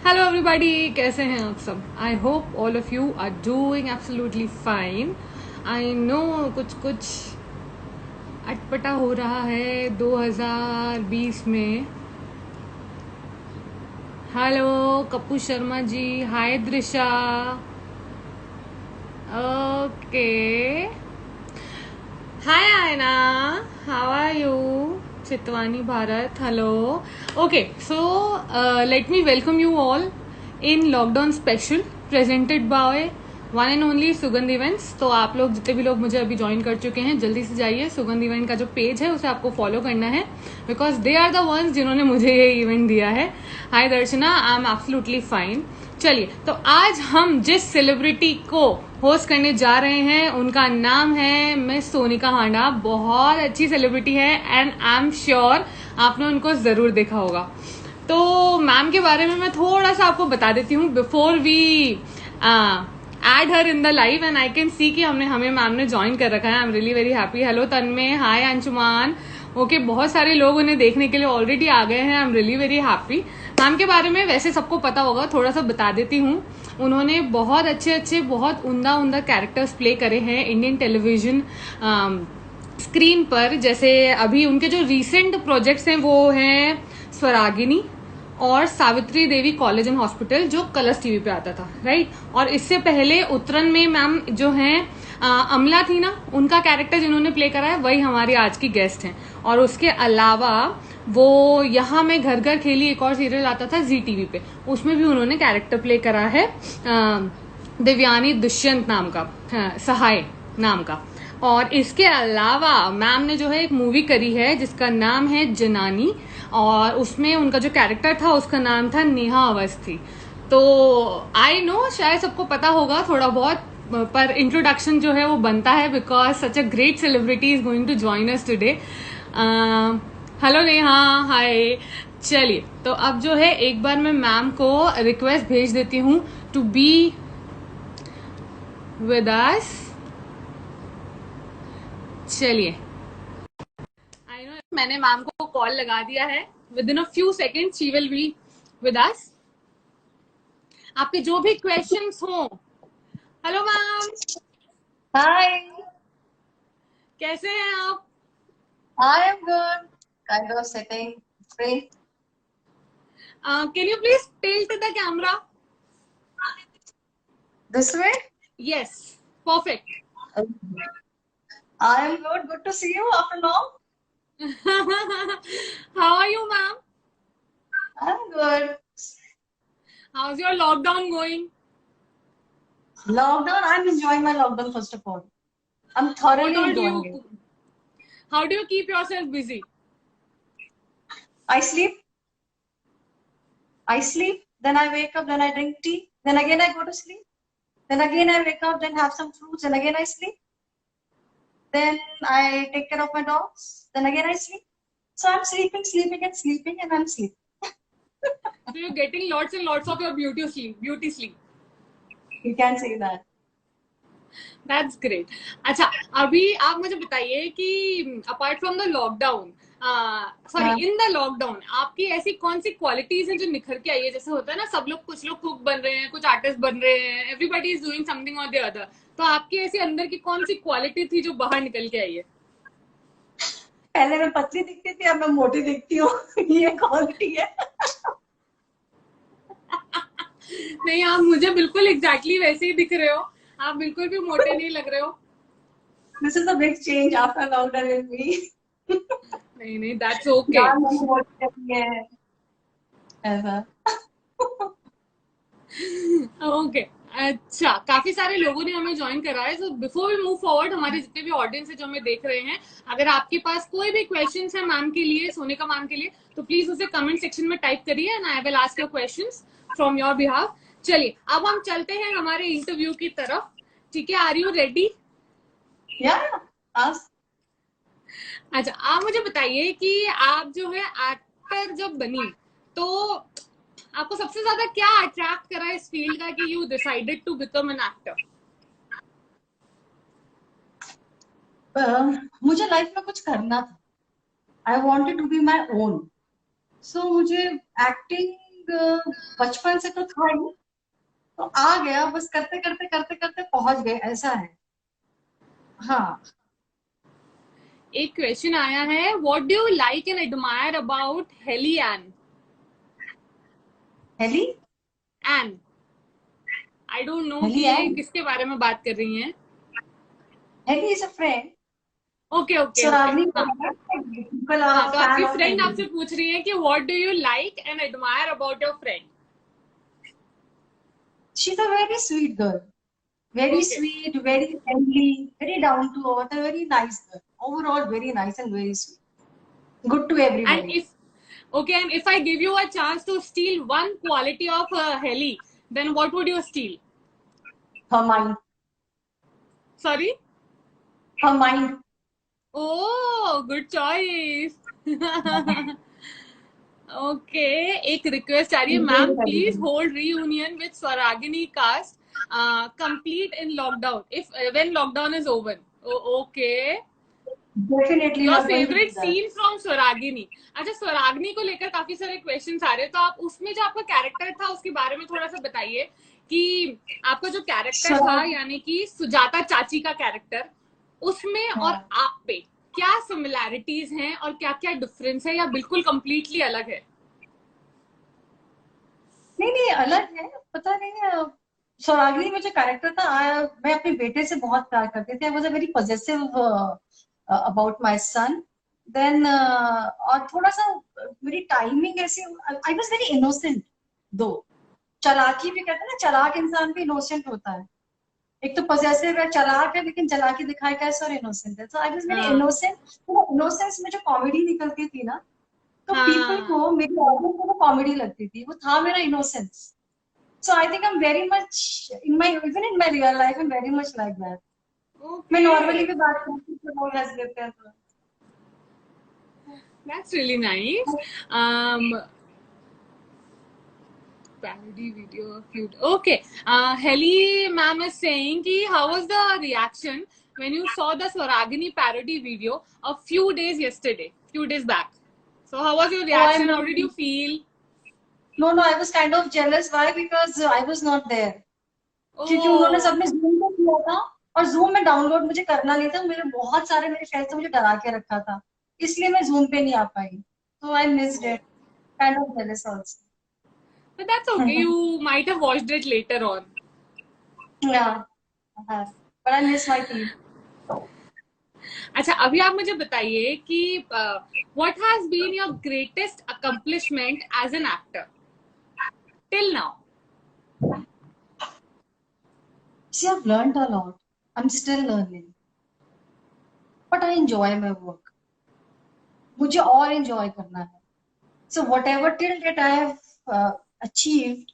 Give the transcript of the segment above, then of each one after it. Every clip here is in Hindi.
हेलो एवरीबॉडी, कैसे हैं आप सब? I hope all of you are doing absolutely fine. I know कुछ कुछ अटपटा हो रहा है 2020 में. Hello Kappu Sharma ji, hi Drisha. Okay, hi Aayna, how are you? Chitwani Bharat, hello. Okay, so let me welcome you all in lockdown special presented by one and only Sugandh events. तो आप लोग जितने भी लोग मुझे अभी ज्वाइन कर चुके हैं, जल्दी से जाइए. सुगंध इवेंट का जो पेज है उसे आपको फॉलो करना है, because they are the ones जिन्होंने मुझे ये इवेंट दिया है. Hi Darshana, I am absolutely fine. चलिए, तो आज हम जिस सेलिब्रिटी को होस्ट करने जा रहे हैं उनका नाम है मिस सोनिका हांडा. बहुत अच्छी सेलिब्रिटी है एंड आई एम श्योर आपने उनको जरूर देखा होगा. तो मैम के बारे में मैं थोड़ा सा आपको बता देती हूँ before we add her in the live. And I can see कि हमें मैम ने ज्वाइन कर रखा है. I am really very happy. Hello Tanmay, hi Anshuman. Okay, बहुत सारे लोग उन्हें देखने के लिए ऑलरेडी आ गए हैं. आई am really very happy. Ma'am के बारे में वैसे सबको पता होगा, थोड़ा सा बता देती हूँ. उन्होंने बहुत अच्छे बहुत उम्दा उम्दा कैरेक्टर्स प्ले करे हैं इंडियन टेलीविजन स्क्रीन पर. जैसे अभी उनके जो रीसेंट प्रोजेक्ट्स हैं वो हैं स्वरागिनी और Savitri Devi college and hospital, जो कलर्स टीवी पे आता था, राइट. और इससे पहले उत्तरन में मैम जो हैं अमला थी ना, उनका कैरेक्टर जिन्होंने प्ले करा है वही हमारी आज की गेस्ट हैं. और उसके अलावा वो यहाँ में घर घर खेली एक और सीरियल आता था जी टीवी पे, उसमें भी उन्होंने कैरेक्टर प्ले करा है दिव्यानी दुष्यंत नाम का, सहाय नाम का. और इसके अलावा मैम ने जो है एक मूवी करी है जिसका नाम है जनानी, और उसमें उनका जो कैरेक्टर था उसका नाम था नेहा अवस्थी. तो आई नो शायद सबको पता होगा थोड़ा बहुत, पर इंट्रोडक्शन जो है वो बनता है because such a great celebrity is going to join us today. Hello Neha, hi. चलिए, तो अब जो है एक बार मैं मैम को रिक्वेस्ट भेज देती हूँ टू बी विद अस. चलिए, आई नो मैंने मैम को कॉल लगा दिया है. With in a few second she will be with us. आपके जो भी क्वेश्चंस हो. हेलो मैम, Hi, कैसे हैं आप? I am good. Kind of sitting free. Can you please tilt the camera? This way? Yes, perfect. I am good. Good to see you after long. How are you ma'am? I'm good. How is your lockdown going? Lockdown, I'm enjoying my lockdown first of all. I'm What thoroughly all do enjoying you, it. how do you keep yourself busy? I sleep, I sleep, then I wake up, then I drink tea, then again I go to sleep, then again I wake up, then have some fruits, and again I sleep. Then I take care of my dogs, then again I sleep. So I'm sleeping, sleeping, and sleeping, and I'm sleeping. So you're getting lots and lots of your beauty sleep, beauty sleep. You can say that. That's great. अच्छा, अभी आप मुझे बताइए कि apart from the lockdown, sorry हाँ. इन द लॉकडाउन, आपकी ऐसी कौन सी क्वालिटीज हैं जो निखर के आई है? जैसे होता है ना, सब लोग, कुछ लोग कुक बन रहे हैं, कुछ आर्टिस्ट बन रहे हैं, एवरीबडी इज डूइंग समथिंग और द अदर. तो आपकी ऐसी अंदर की कौन सी क्वालिटी थी जो बाहर निकल के आई है? पहले मैं पतली दिखती थी, अब मैं मोटी दिखती हूँ. ये क्वालिटी है. नहीं, आप मुझे बिल्कुल एग्जैक्टली वैसे ही दिख रहे हो. आप बिल्कुल भी मोटे नहीं लग रहे हो. This is a big change after lockdown in me. नहीं नहीं, दैट्स ओके. यार मैंने मोटी करनी है ऐसा. ओके, अच्छा, काफी सारे लोगों ने हमें ज्वाइन करा है. So before we move forward, हमारे जितने भी ऑडियंस है जो हमें देख रहे हैं, अगर आपके पास कोई भी क्वेश्चन है मैम के लिए, सोनिका मैम के लिए, तो प्लीज उसे कमेंट सेक्शन में टाइप करिए and I will ask your questions from your behalf. चलिए, अब हम चलते हैं हमारे इंटरव्यू की तरफ. ठीक है, are you ready? Yeah, ask. अच्छा, आप मुझे बताइए कि आप जो है एक्टर जब बनी, तो आपको सबसे ज्यादा क्या अट्रैक्ट करा इस फील्ड का कि you decided to become an actor? मुझे लाइफ में कुछ करना था. I wanted to be my own. So मुझे एक्टिंग बचपन से तो था ही, तो आ गया, बस करते करते करते करते पहुंच गए, ऐसा है। हाँ। एक क्वेश्चन आया है, what do you like and admire about Haley and? Haley. And, I don't know कि हेली ये एंड। किसके बारे में बात कर रही हैं। Haley is a friend. Okay okay okay, Suragani हाँ। पीपल हाँ, आर तो फैन आपकी ऑफ फ्रेंड हेली। आपसे पूछ रही है कि what do you like and admire about your friend? She is a very sweet girl, very okay sweet, very friendly, very down to earth, a very nice girl. Overall, very nice and very sweet. Good to and everybody. If okay and if I give you a chance to steal one quality of Helly, then what would you steal? Her mind. Sorry? Her mind. Oh, good choice. Okay, एक रिक्वेस्ट आ रही है, ma'am please Everything. Hold reunion with Swaragini cast complete in lockdown if when lockdown is over. Okay, Definitely, we your are going to do favourite that. Scene from Swaragini. अच्छा, स्वरागिनी को लेकर काफी सारे क्वेश्चन आ रहे हैं, तो आप उसमें जो आपका कैरेक्टर था उसके बारे में थोड़ा सा बताइए कि आपका जो कैरेक्टर So, था, यानी कि सुजाता चाची का कैरेक्टर, उसमें और हाँ। आप पे क्या सिमिलैरिटीज हैं और क्या क्या डिफरेंस है, या बिल्कुल कंप्लीटली अलग है? नहीं नहीं, अलग है। पता नहीं, सौरागनी में जो कैरेक्टर था, मैं अपने बेटे से बहुत प्यार करती थी। I was a very positive about my son. Then और थोड़ा सा मेरी टाइमिंग ऐसी, आई वॉज वेरी इनोसेंट दो। चालाकी भी कहते हैं ना, चालाक इंसान भी इनोसेंट होता है। एक तो पॉसेसिव है, चालाक है, लेकिन चालाकी दिखाए कैसे, और इनोसेंट है। सो आई वाज वेरी हाँ इनोसेंट। तो इनोसेंस में जो कॉमेडी निकलती थी ना, तो पीपल हाँ, को, मेरी ऑडियंस को वो कॉमेडी लगती थी। वो था मेरा innocence. So I think I am very much in my, even in my real life I am very much like that. मैं ओके, नॉर्मली भी बात करती हूँ तो लोग हंस देते हैं तो। That's really nice. Parody video of you. Okay. Heli ma'am is saying ki how was the reaction when you saw the Swaragini parody video a few days yesterday, few days back? So how was your Oh, I'm reaction? How did you feel? no, I was kind of jealous. Why? Because I was not there. क्योंकि उन्होंने Oh, सबने जूम पे किया था, और जूम में डाउनलोड मुझे करना नहीं था। मेरे बहुत सारे मेरे फ्रेंड्स ने मुझे डरा के रखा था, इसलिए मैं जूम पे नहीं आ पाई। तो I missed it, kind of jealous but that's okay. Also. You might have watched it later on. या, but I miss my team. अच्छा, अभी आप मुझे बताइए कि what has been your greatest accomplishment as an actor till now? See, I've learned a lot. I'm still learning, but I enjoy my work. मुझे और enjoy करना है. So whatever till date I have achieved,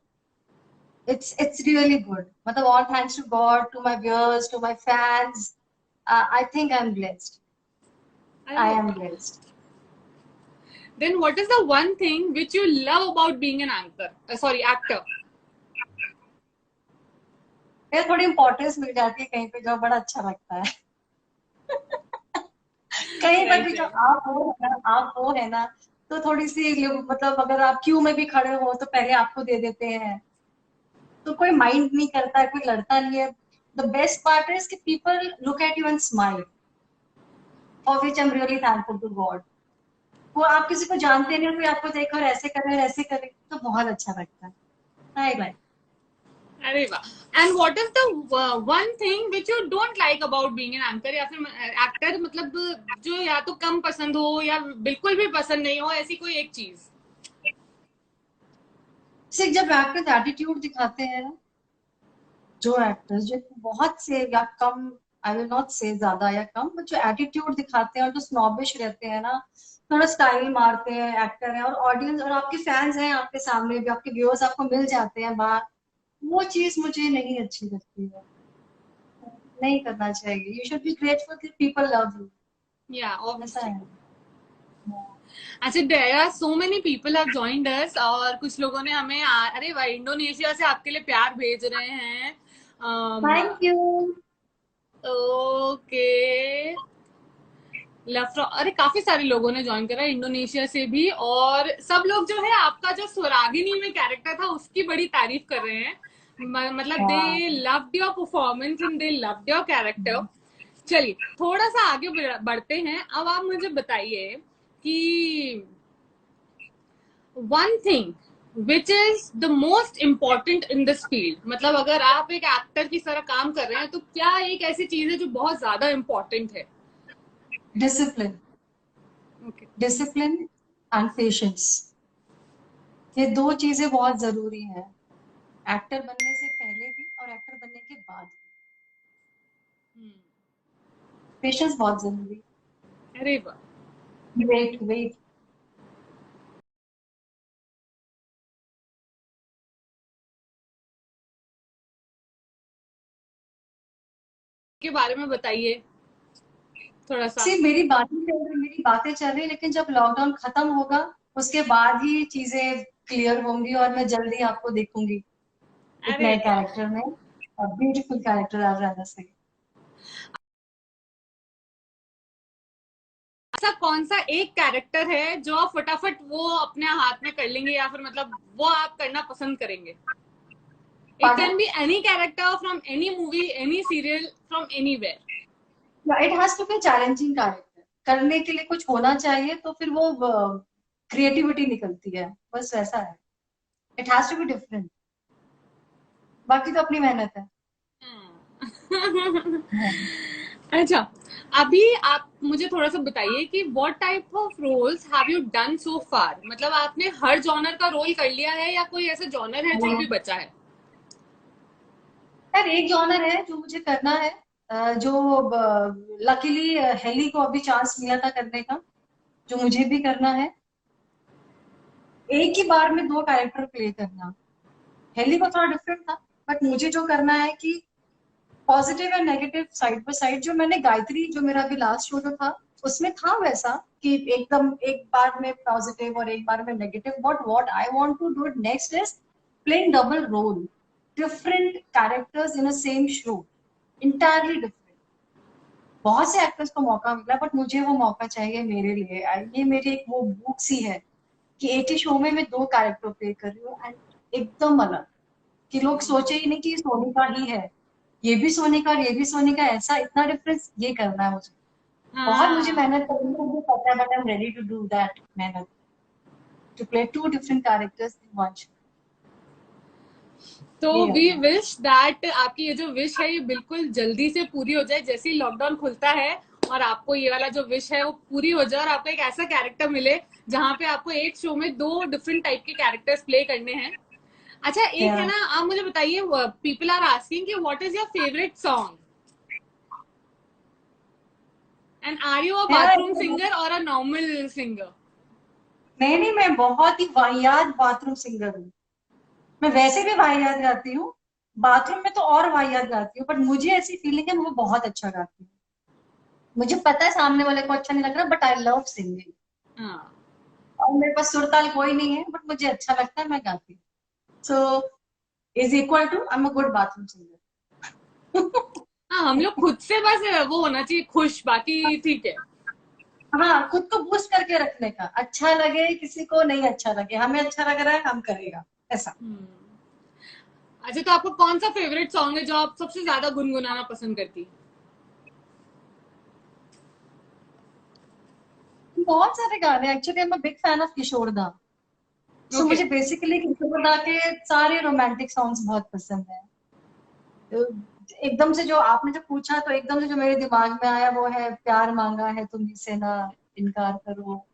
it's really good. मतलब all thanks to God, to my viewers, to my fans. I think I'm blessed. I अरे am वाह. blessed. Then what is the one thing which you love about being an anchor? Sorry, actor. फिर थोड़ी इम्पोर्टेंस मिल जाती है कहीं पे, जो बड़ा अच्छा लगता है। कहीं पर भी Right, जो right. आप हो है ना, तो थोड़ी सी लोग, मतलब अगर आप क्यू में भी खड़े हो तो पहले आपको दे देते हैं। तो कोई माइंड नहीं करता है, कोई लड़ता नहीं है। द बेस्ट पार्ट इज कि people look at you and smile, for which I am really thankful to God. वो आप किसी को जानते नहीं, कोई आपको देखे और ऐसे करे और ऐसे करे, तो बहुत अच्छा लगता है। I like. अरे वाह. And what is the one thing which you don't like about being an anchor या फिर एक्टर, मतलब जो या तो कम पसंद हो या बिल्कुल भी पसंद नहीं हो, ऐसी कोई एक चीज? सिर्फ जब एक्टर्स एटीट्यूड दिखाते हैं ना, जो एक्टर्स जो बहुत से या कम, आई विल नॉट से ज्यादा या कम, बट जो एटीट्यूड दिखाते हैं और जो स्नॉबिश रहते हैं ना, थोड़ा स्टाइल मारते हैं, एक्टर हैं और ऑडियंस और आपके फैंस हैं आपके सामने भी, आपके व्यूअर्स आपको मिल जाते हैं बाहर, वो चीज मुझे नहीं अच्छी लगती है। नहीं करना चाहिए। यू शुड बी ग्रेटफुल कि पीपल लव यू। या ऐसा ऑब्वियसली. है। अच्छा, there are so many people have joined us, और कुछ लोगों ने हमें अरे भाई, इंडोनेशिया से आपके लिए प्यार भेज रहे हैं. Thank you. Okay, love from, अरे काफी सारे लोगों ने ज्वाइन करा इंडोनेशिया से भी, और सब लोग जो है आपका जो स्वरागिनी में कैरेक्टर था उसकी बड़ी तारीफ कर रहे हैं। मतलब हाँ। They loved your performance and they loved your character. चलिए थोड़ा सा आगे बढ़ते हैं। अब आप मुझे बताइए कि one thing which is the most important in this field, मतलब अगर आप एक एक्टर की तरह काम कर रहे हैं तो क्या एक ऐसी चीज है जो बहुत ज्यादा इम्पोर्टेंट है? Discipline. Okay. Discipline and patience, ये दो चीजें बहुत जरूरी हैं, एक्टर बनने से पहले भी और एक्टर बनने के बाद भी। पेशेंस बहुत जरूरी अरे वाह। है। Wait wait. के बारे में बताइए थोड़ा सा। सिर्फ मेरी बातें चल रही, लेकिन जब लॉकडाउन खत्म होगा उसके बाद ही चीजें क्लियर होंगी और मैं जल्दी आपको देखूंगी एक अरे नए वाह। कैरेक्टर में, ब्यूटीफुल कैरेक्टर आज राजा सिंह। ऐसा कौन सा एक कैरेक्टर है जो आप फटाफट वो अपने हाथ में कर लेंगे, या फिर मतलब वो आप करना पसंद करेंगे? It pardon. Can be any character from any movie, any serial, from anywhere. It has to be challenging character, करने के लिए कुछ होना चाहिए तो फिर वो क्रिएटिविटी निकलती है, बस वैसा है। It has to be different, बाकी तो अपनी मेहनत है। हाँ। अच्छा, अभी आप मुझे थोड़ा सा बताइए कि what type of roles have you done so far, मतलब आपने हर जॉनर का रोल कर लिया है या कोई ऐसा जॉनर है जो अभी बचा है? यार एक जॉनर है जो मुझे करना है, जो लकीली हेली को अभी चांस मिला था करने का, जो मुझे भी करना है, एक ही बार में दो कैरेक्टर प्ले करना। हेली को थोड़ा डिफरेंट था, बट मुझे जो करना है कि positive and negative side by side, जो मैंने गायत्री, जो मेरा अभी लास्ट शो जो था उसमें था वैसा, कि एकदम एक बार में पॉजिटिव और एक बार में negative, but what I want to do next is playing double role, different characters in a same show, entirely different. बहुत से एक्टर्स को मौका मिला, बट मुझे वो मौका चाहिए मेरे लिए। ये मेरी एक वो भूख सी है कि एक ही शो में मैं दो कैरेक्टर प्ले कर रही हूँ, एंड एकदम अलग, कि लोग सोचे ही नहीं कि ये सोनी का ही है, ये भी सोनी का और ये भी सोनी का, ऐसा इतना डिफरेंस, ये करना है मुझे। बहुत मुझे हाँ, मेहनत करनी है, मुझे पता है, but I am ready to do that मेहनत, to play two different characters in one show. तो ये वी करना है। विश दैट आपकी ये जो विश है ये बिल्कुल जल्दी से पूरी हो जाए, जैसे ही लॉकडाउन खुलता है और आपको ये वाला जो विश है वो पूरी हो जाए और आपको एक ऐसा कैरेक्टर मिले जहाँ पे आपको एक शो में दो डिफरेंट टाइप के कैरेक्टर्स प्ले करने हैं। अच्छा, एक है Yeah. ना, आप मुझे बताइए, पीपल आर आस्किंग कि what is your favourite song, and are you a Yeah, bathroom singer और अ नॉर्मल सिंगर? नहीं नहीं, मैं बहुत ही वाहियात बाथरूम सिंगर हूँ। मैं वैसे भी वाहियात गाती हूँ, बाथरूम में तो और वाहियात गाती हूँ, बट मुझे ऐसी फीलिंग है मैं बहुत अच्छा गाती हूँ। मुझे पता है सामने वाले को अच्छा नहीं लग रहा, बट आई लव सिंगिंग। हाँ। और मेरे पास सुर ताल कोई नहीं है, बट मुझे अच्छा लगता है, मैं गाती हूँ। So is equal to I am a good bathroom singer. हाँ, हम लोग खुद से बस वो होना चाहिए खुश, बाकी ठीक है। हाँ, खुद को बूस्ट करके रखने का, अच्छा लगे किसी को नहीं अच्छा लगे, हमें अच्छा लग रहा है हम करेगा, ऐसा। अच्छा, तो आपको कौन सा फेवरेट सॉन्ग है जो आप सबसे ज्यादा गुनगुनाना पसंद करती? बहुत सारे गाने, actually I am a big fan of Kishore da. So okay. मुझे बेसिकली किशोर दा के सारे रोमांटिक सॉन्ग्स बहुत पसंद है। तो एकदम से जो आपने जो पूछा, तो एकदम से जो मेरे दिमाग में आया वो है प्यार मांगा है तुम्ही से ना इनकार करो।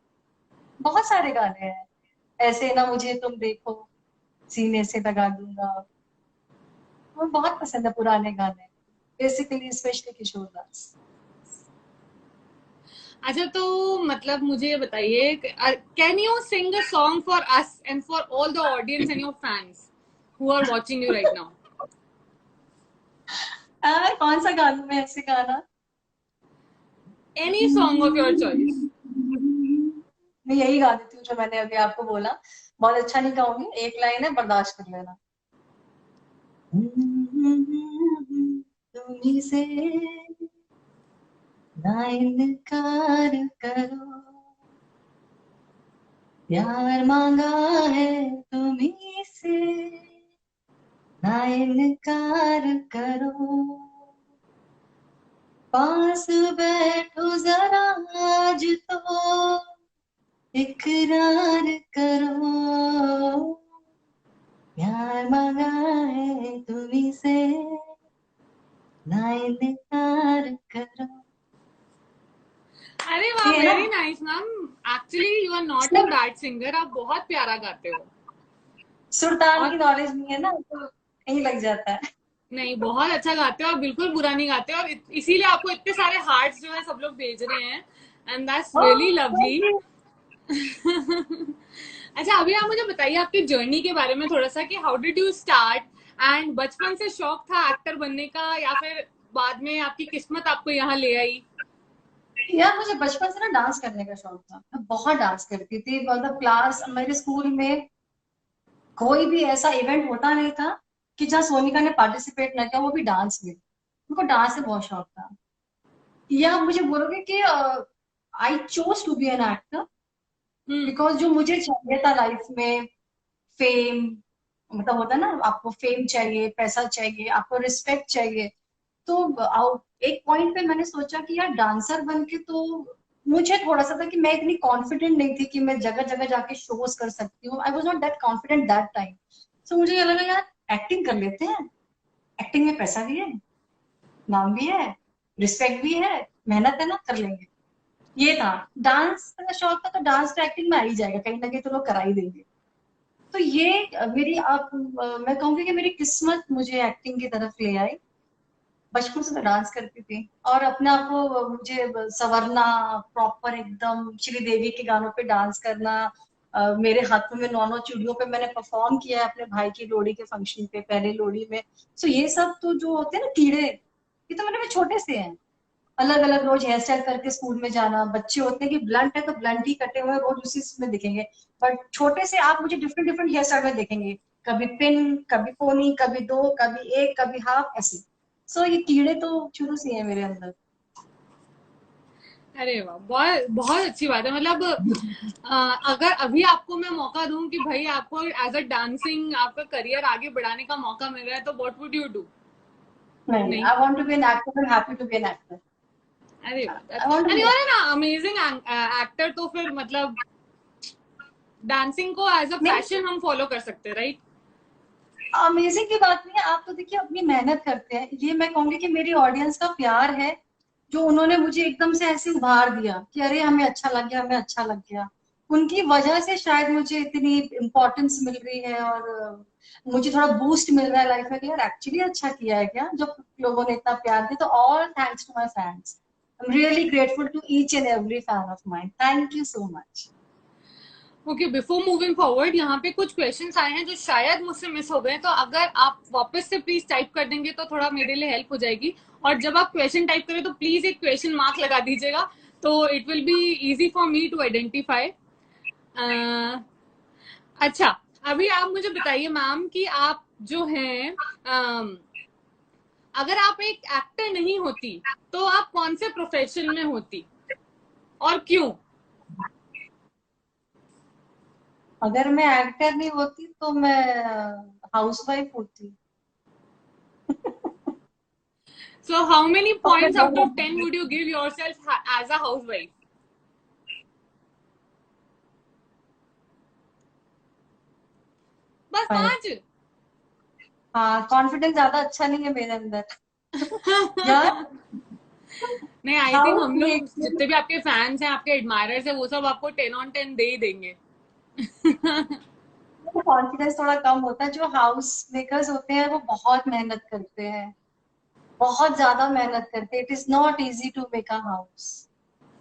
बहुत सारे गाने हैं, ऐसे ना मुझे तुम देखो, सीने से लगा दूंगा। वो बहुत पसंद है पुराने गाने, बेसिकली स्पेशली किशोर दास। अच्छा, तो मतलब मुझे ये बताइए, can you sing a song for us and for all the audience and your fans who are watching you right now? कौन सा गाना मैं ऐसे गाना? Any song of your choice. मैं यही गा देती हूँ जो मैंने अभी आपको बोला। बहुत अच्छा नहीं गाऊंगी, एक लाइन है, बर्दाश्त कर लेना। तुम्ही से ना इनकार करो, प्यार मांगा है तुम्हीं से, ना इनकार करो, पास बैठो जरा आज तो इकरार करो, प्यार मांगा है तुम्हीं से, ना इनकार करो। अरे वाह, ये है वेरी ना, nice ma'am. Actually you are not a सुर बैड सिंगर, आप बहुत प्यारा गाते हो। सुरताल की और नॉलेज नहीं है ना, तो कहीं लग जाता है। नहीं, बहुत अच्छा गाते हो, आप बिल्कुल बुरा नहीं गाते हो, और इसीलिए आपको इतने सारे हार्ट्स जो है सब लोग भेज रहे हैं, and that's really lovely. Thank you. अच्छा, अभी आप मुझे बताइए आपकी जर्नी के बारे में थोड़ा सा, कि how did you start, and बचपन से शौक था एक्टर बनने का, या फिर बाद में आपकी किस्मत आपको यहाँ ले आई? यार मुझे बचपन से ना डांस करने का शौक था, मैं बहुत डांस करती थी। मतलब क्लास, मेरे स्कूल में कोई भी ऐसा इवेंट होता नहीं था कि जहाँ सोनिका ने पार्टिसिपेट न किया, वो भी डांस में। उनको डांस से बहुत शौक था। या आप मुझे बोलोगे कि I chose to be an actor, hmm. Because जो मुझे चाहिए था लाइफ में, फेम, मतलब होता है ना, आपको फेम चाहिए, पैसा चाहिए, आपको रिस्पेक्ट चाहिए। तो एक पॉइंट पे मैंने सोचा कि यार डांसर बन के तो, मुझे थोड़ा सा था कि मैं इतनी कॉन्फिडेंट नहीं थी कि मैं जगह जगह जाके शोज कर सकती हूँ। I was not that confident that time. So मुझे ये लगा यार एक्टिंग कर लेते हैं, एक्टिंग में पैसा भी है, नाम भी है, रिस्पेक्ट भी है, मेहनत है ना, कर लेंगे। ये था। डांस का शौक था, तो डांस तो एक्टिंग में आ ही जाएगा, कहीं ना कहीं तो लोग करा ही देंगे। तो ये मेरी, आप मैं कहूंगी कि मेरी किस्मत मुझे एक्टिंग की तरफ ले आई। बचपन से तो डांस करती थी, और अपने आप को मुझे संवरना, प्रॉपर एकदम श्रीदेवी के गानों पे डांस करना। मेरे हाथों में 9 9 चूड़ियों पे मैंने परफॉर्म किया है अपने भाई की लोहड़ी के फंक्शन पे, पहले लोहड़ी में। सो ये सब तो जो होते हैं ना कीड़े, ये तो मेरे में छोटे से हैं। अलग अलग रोज हेयर स्टाइल करके स्कूल में जाना, बच्चे होते हैं कि ब्लंट है तो ब्लंट ही कटे हुए रोज उसी में दिखेंगे। बट छोटे से आप मुझे डिफरेंट डिफरेंट हेयर स्टाइल में देखेंगे, कभी पिन, कभी पोनी, कभी दो, कभी एक, कभी हाफ, ऐसे। सो ये कीड़े तो शुरू से ही है मेरे अंदर। अरे वाह, बहुत बहुत अच्छी बात है। मतलब अगर अभी आपको मैं मौका दूं कि भाई आपको एज अ डांसिंग आपका करियर आगे बढ़ाने का मौका मिल रहा है, तो व्हाट वुड यू डू? नहीं, नहीं? I want to be an actor, I am happy to be an actor. अरे वाह, I want and to you are an amazing actor, तो फिर मतलब डांसिंग को एज अ बी। पैशन हम फॉलो कर सकते हैं, राइट? अमेजिंग की बात नहीं है, आप तो देखिए अपनी मेहनत करते हैं, ये मैं कहूंगी कि मेरी ऑडियंस का प्यार है, जो उन्होंने मुझे एकदम से ऐसे उभार दिया कि अरे हमें अच्छा लग गया, हमें अच्छा लग गया। उनकी वजह से शायद मुझे इतनी इम्पोर्टेंस मिल रही है, और मुझे थोड़ा बूस्ट मिल रहा है लाइफ में कि यार एक्चुअली अच्छा किया है क्या, जब लोगों ने इतना प्यार दिया। तो all thanks to my fans. I am really grateful to each and every fan of mine. Thank you so much. Okay, before moving forward, यहाँ पे कुछ क्वेश्चंस आए हैं जो शायद मुझसे मिस हो गए, तो अगर आप वापस से प्लीज टाइप कर देंगे तो थोड़ा मेरे लिए हेल्प हो जाएगी। और जब आप क्वेश्चन टाइप करें तो प्लीज एक क्वेश्चन मार्क लगा दीजिएगा, तो it will be easy for me to identify. अच्छा, अभी आप मुझे बताइए मैम कि आप जो हैं, अगर आप एक एक्टर नहीं होती तो आप कौन से प्रोफेशन में होती, और क्यों? अगर मैं एक्टर नहीं होती तो मैं हाउसवाइफ होती। सो हाउ मेनी अपने पॉइंट्स घर आउट ऑफ में 10 would you give yourself as a housewife? बस 5? हाँ, कॉन्फिडेंस ज्यादा अच्छा नहीं है मेरे अंदर। यार नहीं, आई थिंक हाउस हम लोग मेकिंग, जितने भी आपके फैंस हैं, आपके एडमायरर्स हैं, वो सब आपको 10 on 10 दे ही देंगे। कॉन्फिडेंस थोड़ा कम होता है। जो हाउस मेकर्स होते हैं वो बहुत मेहनत करते हैं, बहुत ज्यादा मेहनत करते हैं। It is not easy to make a house.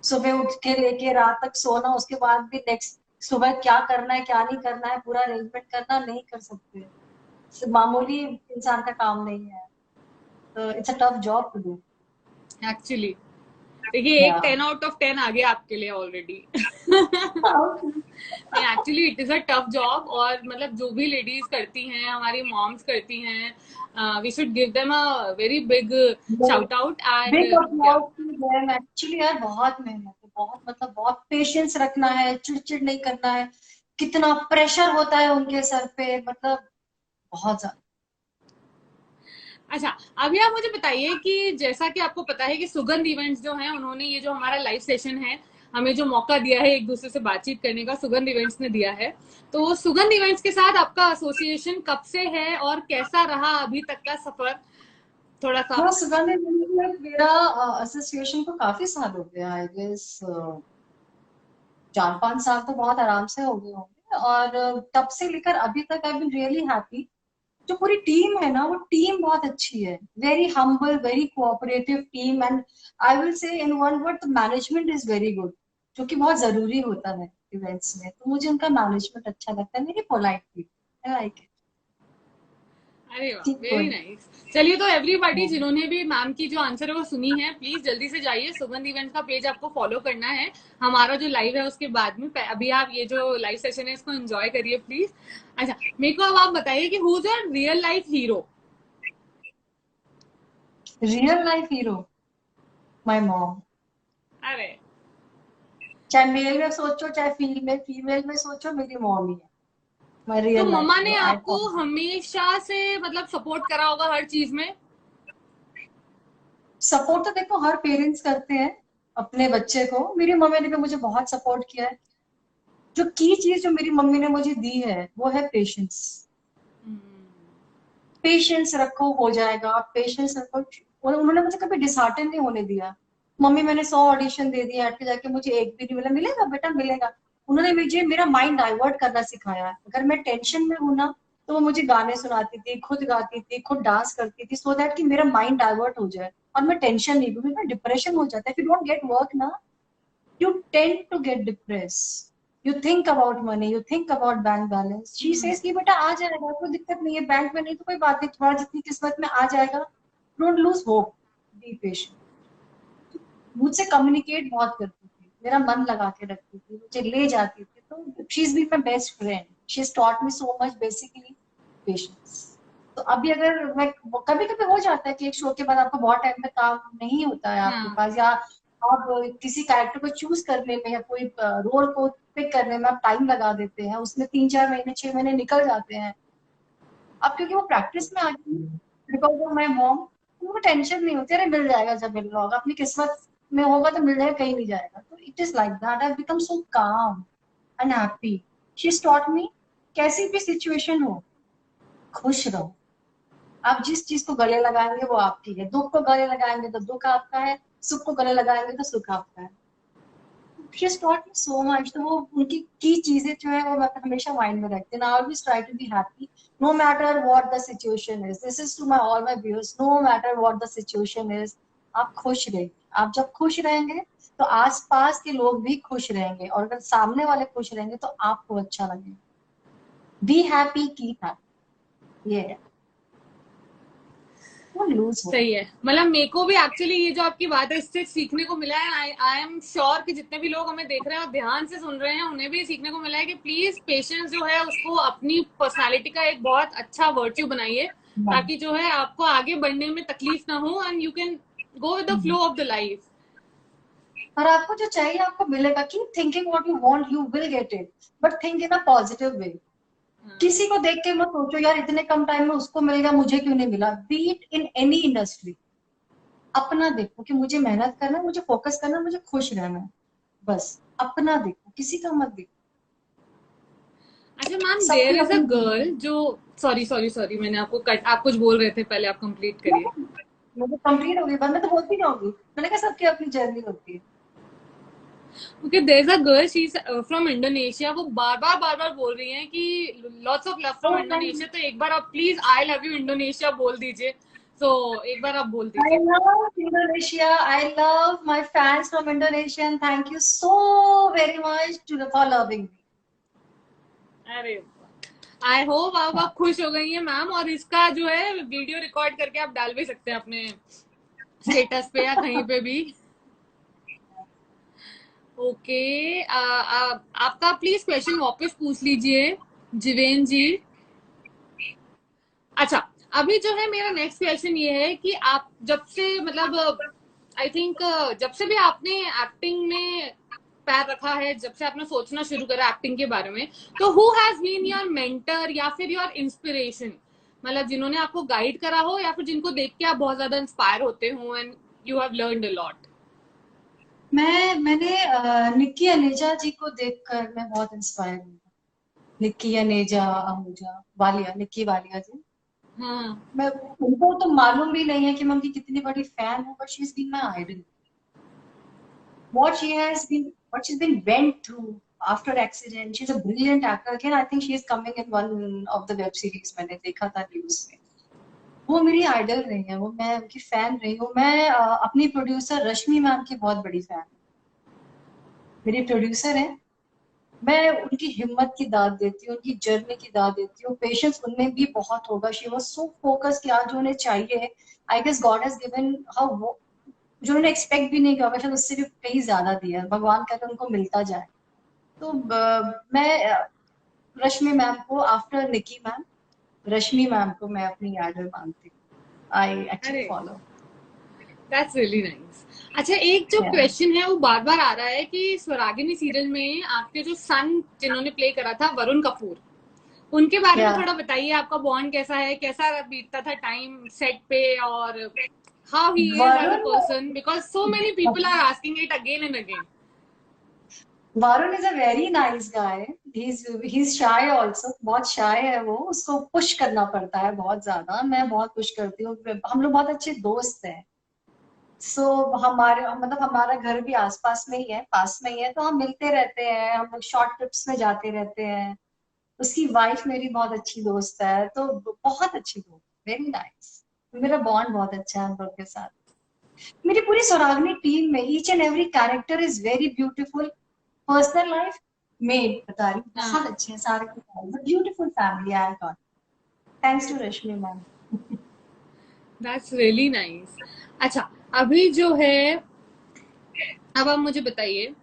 सुबह उठ के लेके रात तक सोना, उसके बाद भी नेक्स्ट सुबह क्या करना है क्या नहीं करना है, पूरा अरेंजमेंट करना, नहीं कर सकते। मामूली इंसान का काम नहीं है। तो it's a tough job to do. Actually, देखिए एक Yeah. 10 out of 10 आ गया आपके लिए already. Actually it is a tough job, और मतलब जो भी लेडीज करती हैं, हमारी मॉम्स करती हैं, we should give them a very big shout out. And big yeah, applause to them. Actually यार बहुत मेहनत है, बहुत मतलब बहुत पेशेंस रखना है, चिड़चिड़ नहीं करना है, कितना प्रेशर होता है उनके सर पे, मतलब बहुत ज्यादा। अच्छा अभी आप मुझे बताइए कि जैसा कि आपको पता है कि सुगंध इवेंट्स जो हैं, उन्होंने ये जो हमारा लाइव सेशन है, हमें जो मौका दिया है एक दूसरे से बातचीत करने का, सुगंध इवेंट्स ने दिया है। तो सुगंध इवेंट्स के साथ आपका एसोसिएशन कब से है और कैसा रहा अभी तक का सफर, थोड़ा सा। हाँ, सुगंध में मेरा एसोसिएशन को काफी साल हो गया, आई गेस 4-5 साल तो बहुत आराम से हो गए होंगे। और तब से लेकर अभी तक आई बीन रियली हैप्पी। जो पूरी टीम है ना, वो टीम बहुत अच्छी है, very humble, very cooperative team. And I will say in one word, management is very good, जो कि बहुत जरूरी होता है इवेंट्स में। तो मुझे उनका मैनेजमेंट अच्छा लगता है, मेरी पोलाइट टीम, आई लाइक अरे वाह, इट। Very nice. चलिए, तो एवरीबॉडी जिन्होंने भी मैम की जो आंसर है वो सुनी है, प्लीज जल्दी से जाइए, सुगंध इवेंट का पेज आपको फॉलो करना है। हमारा जो लाइव है उसके बाद में अभी आप ये जो लाइव सेशन है इसको एंजॉय करिए प्लीज। अच्छा, मेरे को अब आप बताइए कि who is your real life hero. Real life hero, my mom. अरे, चाहे मेल में सोचो, चाहे फीमेल में सोचो, मेरी मॉम ही है माय तो रियल लाइफ मम्मा ने हीरो। आई आपको हमेशा से मतलब सपोर्ट करा होगा हर चीज में। सपोर्ट तो देखो हर पेरेंट्स करते हैं अपने बच्चे को, मेरी मम्मी ने भी मुझे बहुत सपोर्ट किया है। जो की चीज जो मेरी मम्मी ने मुझे दी है वो है पेशेंस। पेशेंस रखो, हो जाएगा, पेशेंस रखो। और उन्होंने मुझे कभी डिसहार्टन नहीं होने दिया। मम्मी, मैंने 100 ऑडिशन दे दिया, आगे जाके मुझे एक भी नहीं मिला, मिलेगा बेटा मिलेगा। उन्होंने मुझे मेरा माइंड डाइवर्ट करना सिखाया। अगर मैं टेंशन में हूं ना, तो वो मुझे गाने सुनाती थी, खुद गाती थी, खुद डांस करती थी, सो दैट कि मेरा माइंड डाइवर्ट हो जाए और मैं टेंशन नहीं, क्योंकि मैं डिप्रेशन हो जाता है। If you don't get work ना, you tend to get depressed. You think about money, you think about bank balance. She says कि बेटा आ जाएगा, कोई दिक्कत नहीं है, बैंक में नहीं तो कोई बात नहीं, थोड़ा जितनी किस्मत में आ जाएगा। Don't lose hope, be patient. मुझसे कम्युनिकेट बहुत करती थी, मेरा मन लगा के रखती थी, मुझे ले जाती थी। तो she is be my best friend, she is taught me so much, basically patience. तो अभी अगर मैं, कभी कभी हो जाता है कि एक शो के बाद आपको बहुत टाइम तक काम नहीं होता है आपके हाँ। पास, या आप किसी कैरेक्टर को चूज करने में या कोई रोल को पिक करने में आप टाइम लगा देते हैं, उसमें 3-4 महीने 6 महीने निकल जाते हैं। अब क्योंकि वो प्रैक्टिस में आ गई, बिकॉज ऑफ माई मॉम, उनको टेंशन नहीं होती, अरे मिल जाएगा, जब मिलना होगा अपनी किस्मत में होगा तो मिल जाएगा, कहीं नहीं जाएगा। तो it is like that, I become so calm and happy. She is taught me, कैसी भी सिचुएशन हो, खुश रहो। आप जिस चीज को गले लगाएंगे वो आपकी है, दुख को गले लगाएंगे तो दुख आपका है, सुख को गले लगाएंगे तो सुख आपका है। She has taught me so much। तो वो उनकी की चीजें जो है वो मैं हमेशा माइंड में रखती हूँ। I always try to be happy no matter what the situation is. This is to my all my viewers, no matter what the situation is, आप खुश रहिए। आप जब खुश रहेंगे तो आसपास के लोग भी खुश रहेंगे, और अगर सामने वाले खुश रहेंगे तो आपको अच्छा लगेगा। बी हैप्पी, कीप हैप्पी, ये लूज हो। सही है, मतलब मेरे को भी एक्चुअली ये जो आपकी बात है इससे सीखने को मिला है। आई एम श्योर कि जितने भी लोग हमें देख रहे हैं और ध्यान से सुन रहे हैं, उन्हें भी सीखने को मिला है कि प्लीज पेशेंस जो है उसको अपनी पर्सनालिटी का एक बहुत अच्छा वर्च्यू बनाइए, ताकि जो है आपको आगे बढ़ने में तकलीफ ना हो, and you can go with the flow of the life. और आपको जो चाहिए आपको मिलेगा। Keep thinking what you want, you will get it, but think in a positive way. किसी को देख के मत सोचो यार इतने कम टाइम में उसको मिल गया, मुझे क्यों नहीं मिला। B it in any industry, अपना देखो कि मुझे मेहनत करना है, मुझे फोकस करना है, मुझे खुश रहना है, बस अपना देखो, किसी का मत देखो। अच्छा मैम, देयर सबकी इज अ अपनी गर्ल जो, सॉरी सॉरी सॉरी, मैंने आपको कट, आप कुछ बोल रहे थे, पहले आप कंप्लीट करिए। मुझे कंप्लीट हो गई बात, मैं तो बोलती रहूंगी। मैंने कहा सबकी अपनी जर्नी होती है। Okay, there is a girl, she is from Indonesia, वो बार बार बोल रही हैं कि lots of love from Indonesia. तो एक बार आप please I love you Indonesia बोल दीजिए। तो एक बार आप बोल I दीजिए। love Indonesia. I love my fans from Indonesia, and thank you so very much for loving me. अरे, आई होप आप खुश हो गई हैं मैम, और इसका जो है वीडियो रिकॉर्ड करके आप डाल भी सकते हैं अपने स्टेटस पे या कहीं पे भी। ओके, आपका प्लीज क्वेश्चन वापस पूछ लीजिए जिवेन जी। अच्छा, अभी जो है मेरा नेक्स्ट क्वेश्चन ये है कि आप जब से मतलब आई थिंक जब से भी आपने एक्टिंग में पैर रखा है, जब से आपने सोचना शुरू करा एक्टिंग के बारे में, तो who has been your mentor या फिर योर इंस्पिरेशन, मतलब जिन्होंने आपको गाइड करा हो या फिर जिनको देख के आप बहुत ज्यादा इंस्पायर होते हो and you have learned a lot. मैंने निक्की अनेजा जी को देखकर मैं बहुत इंस्पायर हूँ। निक्की अनेजा आहूजा वालिया, निक्की वालिया जी। हाँ। मैं उनको तो मालूम भी नहीं है कि मैं उनकी कितनी बड़ी फैन हूँ, but she is been my idol. What she's been went through after accident. She's a brilliant actor. Again, I think she is coming in one of the web series. मैंने देखा था न्यूज में। वो मेरी आइडल रही है, वो मैं उनकी फैन रही हूँ। मैं अपनी प्रोड्यूसर रश्मि मैम की बहुत बड़ी फैन हूँ। मेरी प्रोड्यूसर है। मैं उनकी हिम्मत की दाद देती हूँ, उनकी जर्नी की दाद देती हूँ। पेशेंस उनमें भी बहुत होगा। शी वॉज सो फोकस कि आज जो उन्हें चाहिए, I guess God has given her वो जो उन्होंने एक्सपेक्ट भी नहीं किया होगा, शायद उससे भी कहीं ज्यादा दिया है। भगवान करे उनको मिलता जाए। तो मैं रश्मि मैम को, आफ्टर निकी मैम, रश्मि मैम को मैं अपनी आइडल मानती हूँ। आई एक्चुअली अरे, फॉलो। That's really nice. अच्छा, एक जो क्वेश्चन है वो बार बार आ रहा है कि स्वरागिनी सीरियल में आपके जो सन जिन्होंने प्ले करा था वरुण कपूर, उनके बारे में या थोड़ा बताइए। आपका बॉन्ड कैसा है, कैसा बीतता था टाइम सेट पे, और how he is as a Varun person, because so many people are asking it again and again. Varun is a very nice guy. He is shy also, बहुत शाय है वो। उसको पुश करना पड़ता है बहुत ज्यादा। मैं बहुत पुश करती हूँ। हम लोग बहुत अच्छे दोस्त हैं। सो हमारे मतलब हमारा घर भी आसपास में ही है, पास में ही है, तो हम मिलते रहते हैं। हम लोग शॉर्ट ट्रिप्स में जाते रहते हैं। उसकी वाइफ मेरी बहुत अच्छी दोस्त है, तो बहुत अच्छी दोस्त, वेरी नाइस। मेरा बॉन्ड बहुत अच्छा है हम लोग के साथ। मेरी पूरी सौरागनी टीम में each and every character is very beautiful. Personal life made बता रही हूँ, हाँ, बहुत अच्छे हैं सारे के सारे। Beautiful family I got, thanks to Rashmi ma'am. That's really nice. अच्छा, अभी जो है, अब आप मुझे बताइए,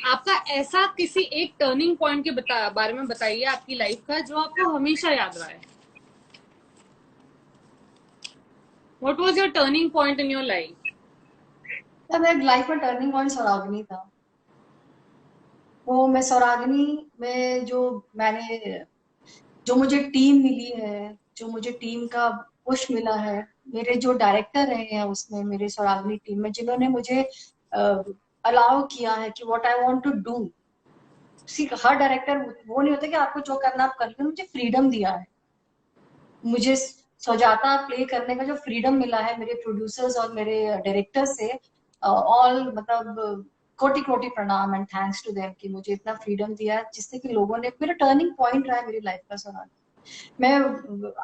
आपका ऐसा किसी एक टर्निंग पॉइंट के बारे में बताइए आपकी लाइफ का, जो आपको हमेशा याद रहा है। What was your turning point in your life? मेरे लाइफ में टर्निंग पॉइंट सौरागनी था। वो मैं सौरागनी में जो मुझे टीम मिली है, जो मुझे टीम का पुश मिला है, मेरे जो डायरेक्टर रहे हैं उसमें, मेरे सौरागनी टीम में, जिन्होंने मुझे अलाउ किया है कि what I want to do. See हर डायरेक्टर वो नहीं होता कि आपको जो करना आप कर लो। मुझे फ्रीडम दिया है। मुझे सुजाता प्ले करने का जो फ्रीडम मिला है मेरे प्रोड्यूसर्स और मेरे डायरेक्टर से, ऑल मतलब कोटि कोटि प्रणाम एंड थैंक्स टू देम कि मुझे इतना फ्रीडम दिया है, जिससे कि लोगों ने, मेरा टर्निंग पॉइंट रहा है मेरी लाइफ का सवाल। मैं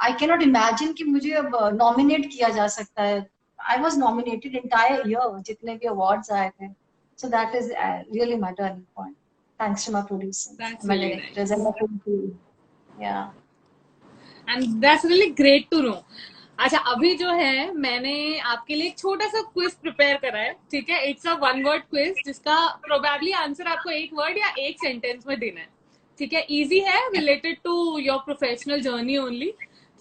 आई कैन नॉट इमेजिन कि मुझे अब नॉमिनेट किया जा सकता है। I was nominated entire year, जितने भी अवार्ड्स आए थे। So that is really my turning point, thanks to my producers, that's my really directors nice and my yeah. And that's really great to know. अच्छा, अभी जो है मैंने आपके लिए एक छोटा सा क्विज प्रिपेयर करा है, ठीक है? It's a one word quiz, जिसका प्रोबेबली आंसर आपको एक वर्ड या एक सेंटेंस में देना है, ठीक है? इजी है, related to your professional journey only,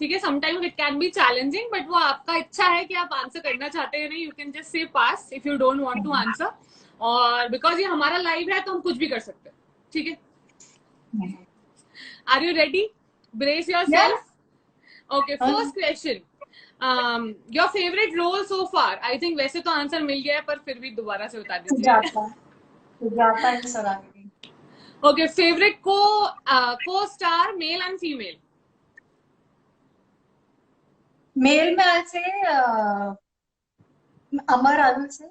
ठीक है? Sometimes it can be challenging, but वो आपका इच्छा है कि आप आंसर करना चाहते हैं नहीं, you can just say pass if you don't want to answer. और बिकॉज ये हमारा लाइव है तो हम कुछ भी कर सकते हैं, ठीक है? Are you ready? Brace your Yeah. Self. Okay, first question, your favourite role so far. I think वैसे तो आंसर मिल गया है, पर फिर भी दोबारा से बता दीजिए। Sujata, Sujata in Swaragini. Okay, favourite को star, male and female. Male में से अमर आदमी से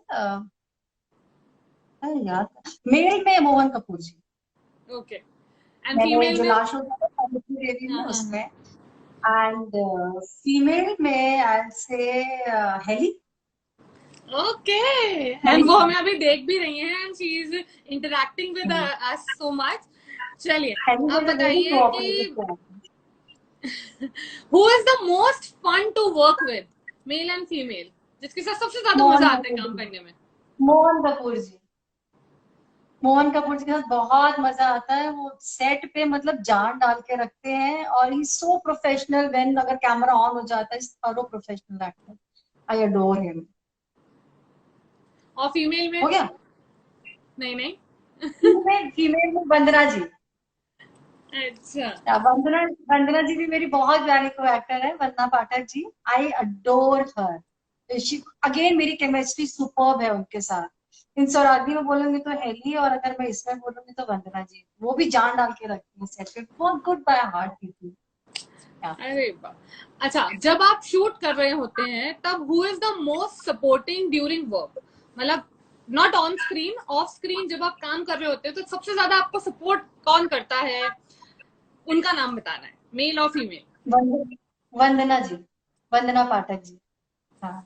अरे यार, मेल में मोहन कपूर जी। ओके, एंड मैंने फीमेल जो में? लास्ट होता है सावित्री देवी में, हाँ हाँ उसमें। हाँ। एंड फीमेल में आई से हेली। ओके, हेली एंड वो हमें हेली अभी देख भी रही हैं and she is interacting with us so much. चलिए, अब इज अ वेरी बताइए कोऑपरेटिव कि character. Who is the most fun to work with, male and female, जिसके साथ सबसे ज्यादा मोहन मजा आता है कपूर काम जी, करने में? मोहन कपूर जी। मोहन कपूर जी के साथ बहुत मजा आता है। वो सेट पे मतलब जान डाल के रखते हैं, और ही सो प्रोफेशनल। व्हेन अगर कैमरा ऑन हो जाता है, thorough professional actor. I adore him. और फीमेल में? हो गया। नहीं नहीं। फीमेल में वंदना जी। अच्छा। वंदना वंदना जी भी मेरी बहुत प्यारी को एक्टर है, Vandana Pathak ji. I adore her. Again मेरी केमिस्ट्री सुपर्ब है उनके साथ। इन सौराठी में बोलूंगी तो हेली, और अगर मैं इसमें बोलूंगी तो वंदना जी। वो भी जान डाल के रखती है सेट पे। बहुत गुड बाय हार्ट पीपल। अरे वाह। अच्छा, जब आप शूट कर रहे होते हैं तब who is the most supporting during work? मतलब not on screen, off screen जब आप काम कर रहे होते हैं तो सबसे ज्यादा आपको सपोर्ट कौन करता है? उनका नाम बताना है, मेल और फीमेल। वंदना जी। वंदना पाठक जी। हाँ।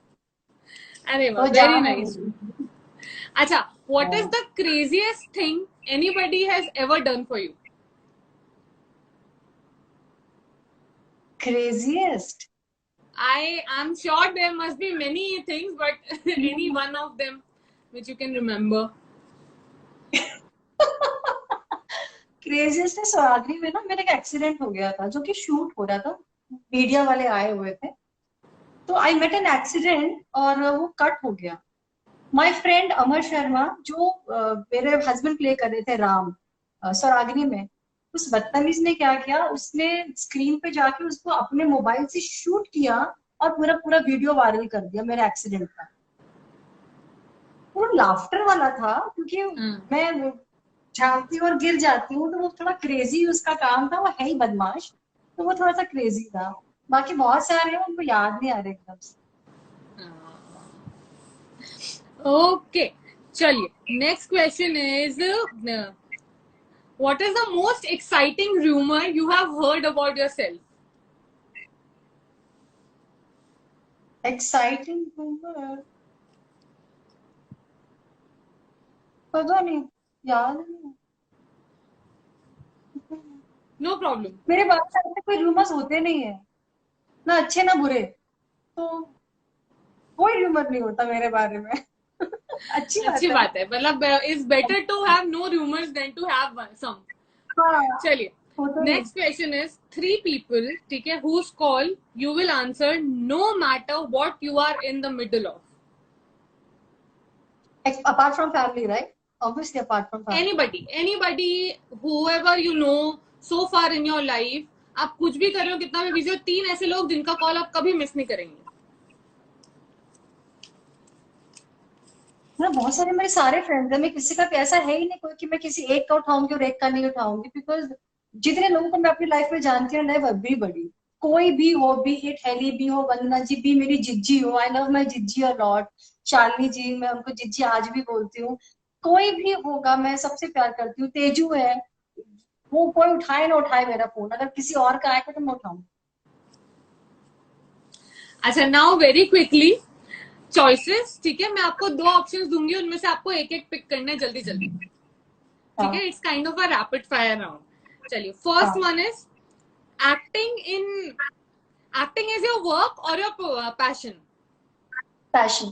अरे वाह, वो वेरी जान है नाइस। मेरी। अच्छा, व्हाट इज हाँ। The craziest thing anybody has ever done for you? Craziest. I am sure there must be many things, but any one of them which you can remember. Craziest है, सोहागनी में ना मेरा एक एक्सीडेंट हो गया था, जो कि शूट हो रहा था। मीडिया वाले आए हुए थे, तो आई मेट एन एक्सीडेंट और वो कट हो गया। माय फ्रेंड अमर शर्मा, जो मेरे हस्बैंड प्ले कर रहे थे राम सौरागनी में, उस बदतमीज ने क्या किया, उसने स्क्रीन पे जाके उसको अपने मोबाइल से शूट किया और पूरा पूरा वीडियो वायरल कर दिया मेरे एक्सीडेंट का। वो लाफ्टर वाला था, क्योंकि हाँ। मैं वो झांकती और गिर जाती हूँ, तो वो थोड़ा क्रेजी उसका काम था। वो है ही बदमाश, तो वो थोड़ा सा क्रेजी था। बाकी बहुत सारे हैं, उनको याद नहीं आ रहे एकदम से। ओके, चलिए next question is, what is the most exciting rumour you have heard about yourself? Exciting. पता नहीं, याद नहीं। No problem. मेरे बारे में ऐसे कोई रूमर्स होते नहीं है, ना अच्छे ना बुरे। तो कोई रूमर नहीं होता मेरे बारे में। अच्छी अच्छी बात है। बात है, मतलब is better to have no rumours than to have some. हाँ। चलिए, होता नहीं। Next question is, three people, ठीक है, whose call you will answer no matter what you are in the middle of? Apart from family, right? Obviously apart from family. Anybody, whoever you know so far in your life, आप कुछ भी कर रहे हो, कितना भी बिजी हो, तीन ऐसे लोग जिनका कॉल आप कभी मिस नहीं करेंगे। ना बहुत सारे मेरे सारे फ्रेंड्स हैं, मैं किसी का भी ऐसा है ही नहीं कोई कि मैं किसी एक का उठाऊंगी और एक का नहीं उठाऊंगी, बिकॉज जितने लोगों को मैं अपनी लाइफ में जानती हूँ, लाइफ एवरीबडी, कोई भी हो, बी इट हेली भी हो, वंदना जी भी मेरी जिज्जी हो, I love my jijji a lot. Shalini ji, मैं उनको जिज्जी आज भी बोलती हूँ। कोई भी होगा, मैं सबसे प्यार करती हूँ। तेजू है, वो कोई उठाए ना उठाए मेरा फोन, अगर किसी और का आएगा तो मैं उठाऊंगी। अच्छा, नाउ वेरी क्विकली चॉइसेस, ठीक है, मैं आपको दो ऑप्शंस दूंगी, उनमें से आपको एक एक पिक करना है जल्दी जल्दी। ठीक हाँ। है, it's kind of a rapid fire round. चलिए, फर्स्ट हाँ। One is, acting in acting is your work और your passion? Passion.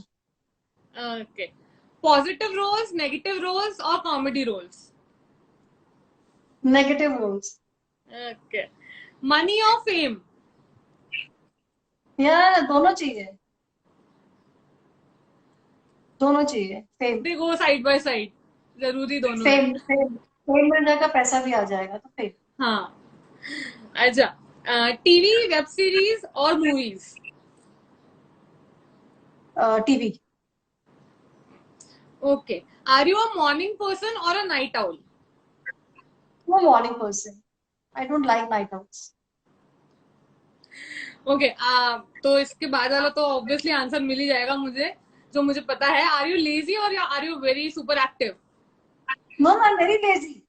Okay, positive roles, negative roles और comedy roles? Negative roles. Okay, money और फेम? यार दोनों चाहिए, दोनों चाहिए। Fame. They go side by side, जरूरी दोनों है। फेम फेम फेम मिल जाएगा, पैसा भी आ जाएगा, तो फेम। हाँ। अच्छा, टीवी, वेब सीरीज और movies? TV. Okay, are you a morning person और अ नाइट आउल? वो morning person. I don't like night outs. Okay, तो इसके बाद वाला तो ऑब्वियसली आंसर मिल ही जाएगा मुझे, जो मुझे पता है। आर यू लेजी और are you very super active? No, I am very lazy.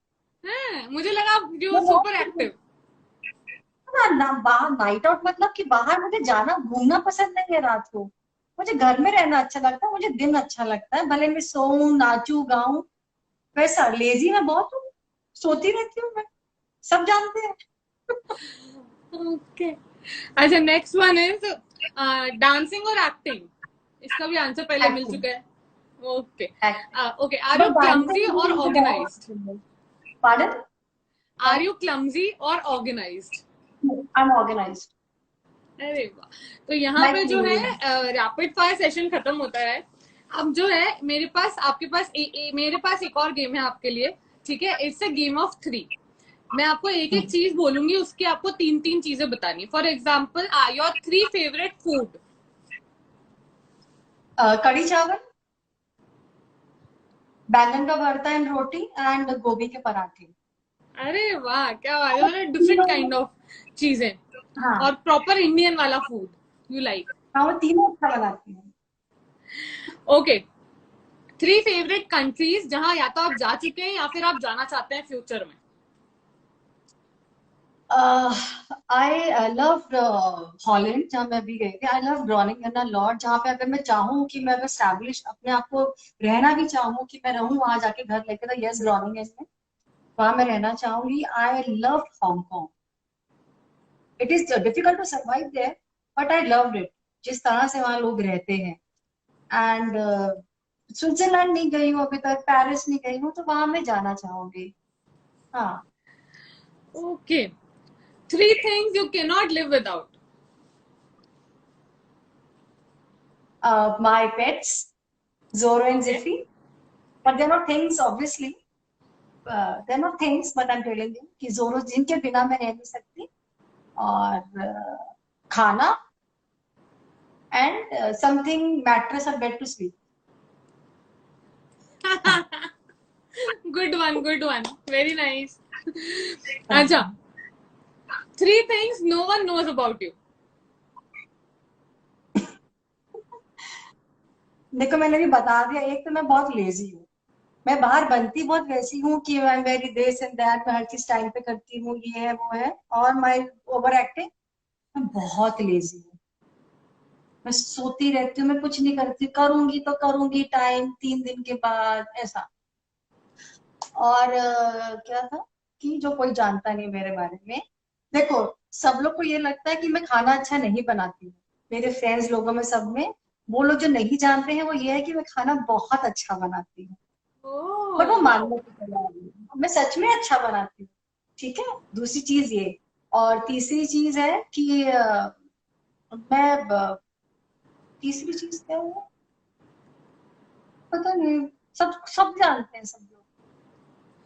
है, मुझे लगा यू मैं सुपर बहुत एक्टिव। ना बाहर नाइट आउट मतलब कि बाहर मुझे जाना घूमना पसंद नहीं है रात को। मुझे घर में रहना अच्छा लगता है, मुझे दिन अच्छा लगता है, भले मैं सोऊं नाचूं गाऊं। वैसा लेजी मैं बहुत हूँ, सोती रहती हूँ मैं, सब जानते हैं। ओके, अच्छा, नेक्स्ट वन इज, डांसिंग और एक्टिंग? इसका भी आंसर पहले मिल एक्टिंग। चुका है। Okay. Actually. Okay. Are you But clumsy dancing or is organized? बहुत. Pardon? Are you clumsy or organized? I'm organized. अरे वाह. तो यहाँ मैं पे जो है clean. रैपिड फायर सेशन खत्म होता है. अब जो है मेरे पास आपके पास मेरे पास एक और गेम है आपके लिए. ठीक है. It's a game of 3. मैं आपको एक एक चीज बोलूंगी, उसकी आपको 3 चीजें बतानी. For example, your 3 favourite food. कढ़ी चावल, बैंगन का भरता एंड रोटी एंड गोभी के पराठे. अरे वाह, क्या बात है. डिफरेंट काइंड ऑफ चीजें. हाँ. और प्रॉपर इंडियन वाला फूड यू लाइक. हाँ, वो तीनों अच्छा बनाती हूँ. ओके. 3 फेवरेट कंट्रीज जहां या तो आप जा चुके हैं या फिर आप जाना चाहते हैं फ्यूचर में. आई लव हॉलैंड, जहाँ मैं अभी गई थी. I love Groningen a lot, जहाँ पे अगर मैं चाहूँ कि मैं अगर स्टैब्लिश अपने आप को रहना भी चाहूँ कि मैं रहूँ वहां जाके घर लेके, तो यस, ग्रोनिंगन में वहां मैं रहना चाहूंगी. I love Hong Kong. It is difficult to survive there, but I love it, जिस तरह से वहां लोग रहते हैं. एंड स्विट्जरलैंड नहीं गई हूँ अभी तक, पेरिस नहीं गई हूँ, तो वहां मैं जाना चाहूंगी. हाँ. Okay. 3 things you can not live without. My pets, Zorro and Jiffy. But they're not things obviously. They're not things, but I am telling you कि जोरो जिनके बिना मैं रह नहीं सकती. और खाना एंड समथिंग मैट्रेस और bed to sleep. Good one, good one. Very nice. अच्छा. 3 things no one knows about you. देखो, मैंने भी बता दिया. एक तो मैं बहुत लेजी हूँ. मैं बाहर बनती बहुत वैसी हूँ कि आई am very this and that, मैं हर चीज टाइम पे करती हूँ, ये है वो है. और माई ओवर एक्टिंग. मैं बहुत लेजी हूँ. मैं सोती रहती हूँ, मैं कुछ नहीं करती. करूंगी तो करूंगी टाइम 3 दिन के बाद, ऐसा. और क्या था कि जो कोई जानता नहीं मेरे बारे में. देखो, सब लोग को ये लगता है कि मैं खाना अच्छा नहीं बनाती हूँ. मेरे फ्रेंड्स लोगों में, सब में, वो लोग जो नहीं जानते हैं वो ये है कि मैं खाना बहुत अच्छा बनाती हूँ. बट वो ओह वाओ. मानने की तैयार नहीं है. मैं सच में अच्छा बनाती हूँ. ठीक है. दूसरी चीज ये. और तीसरी चीज है कि मैं तीसरी चीज क्या है, पता नहीं. सब सब जानते हैं सब लोग.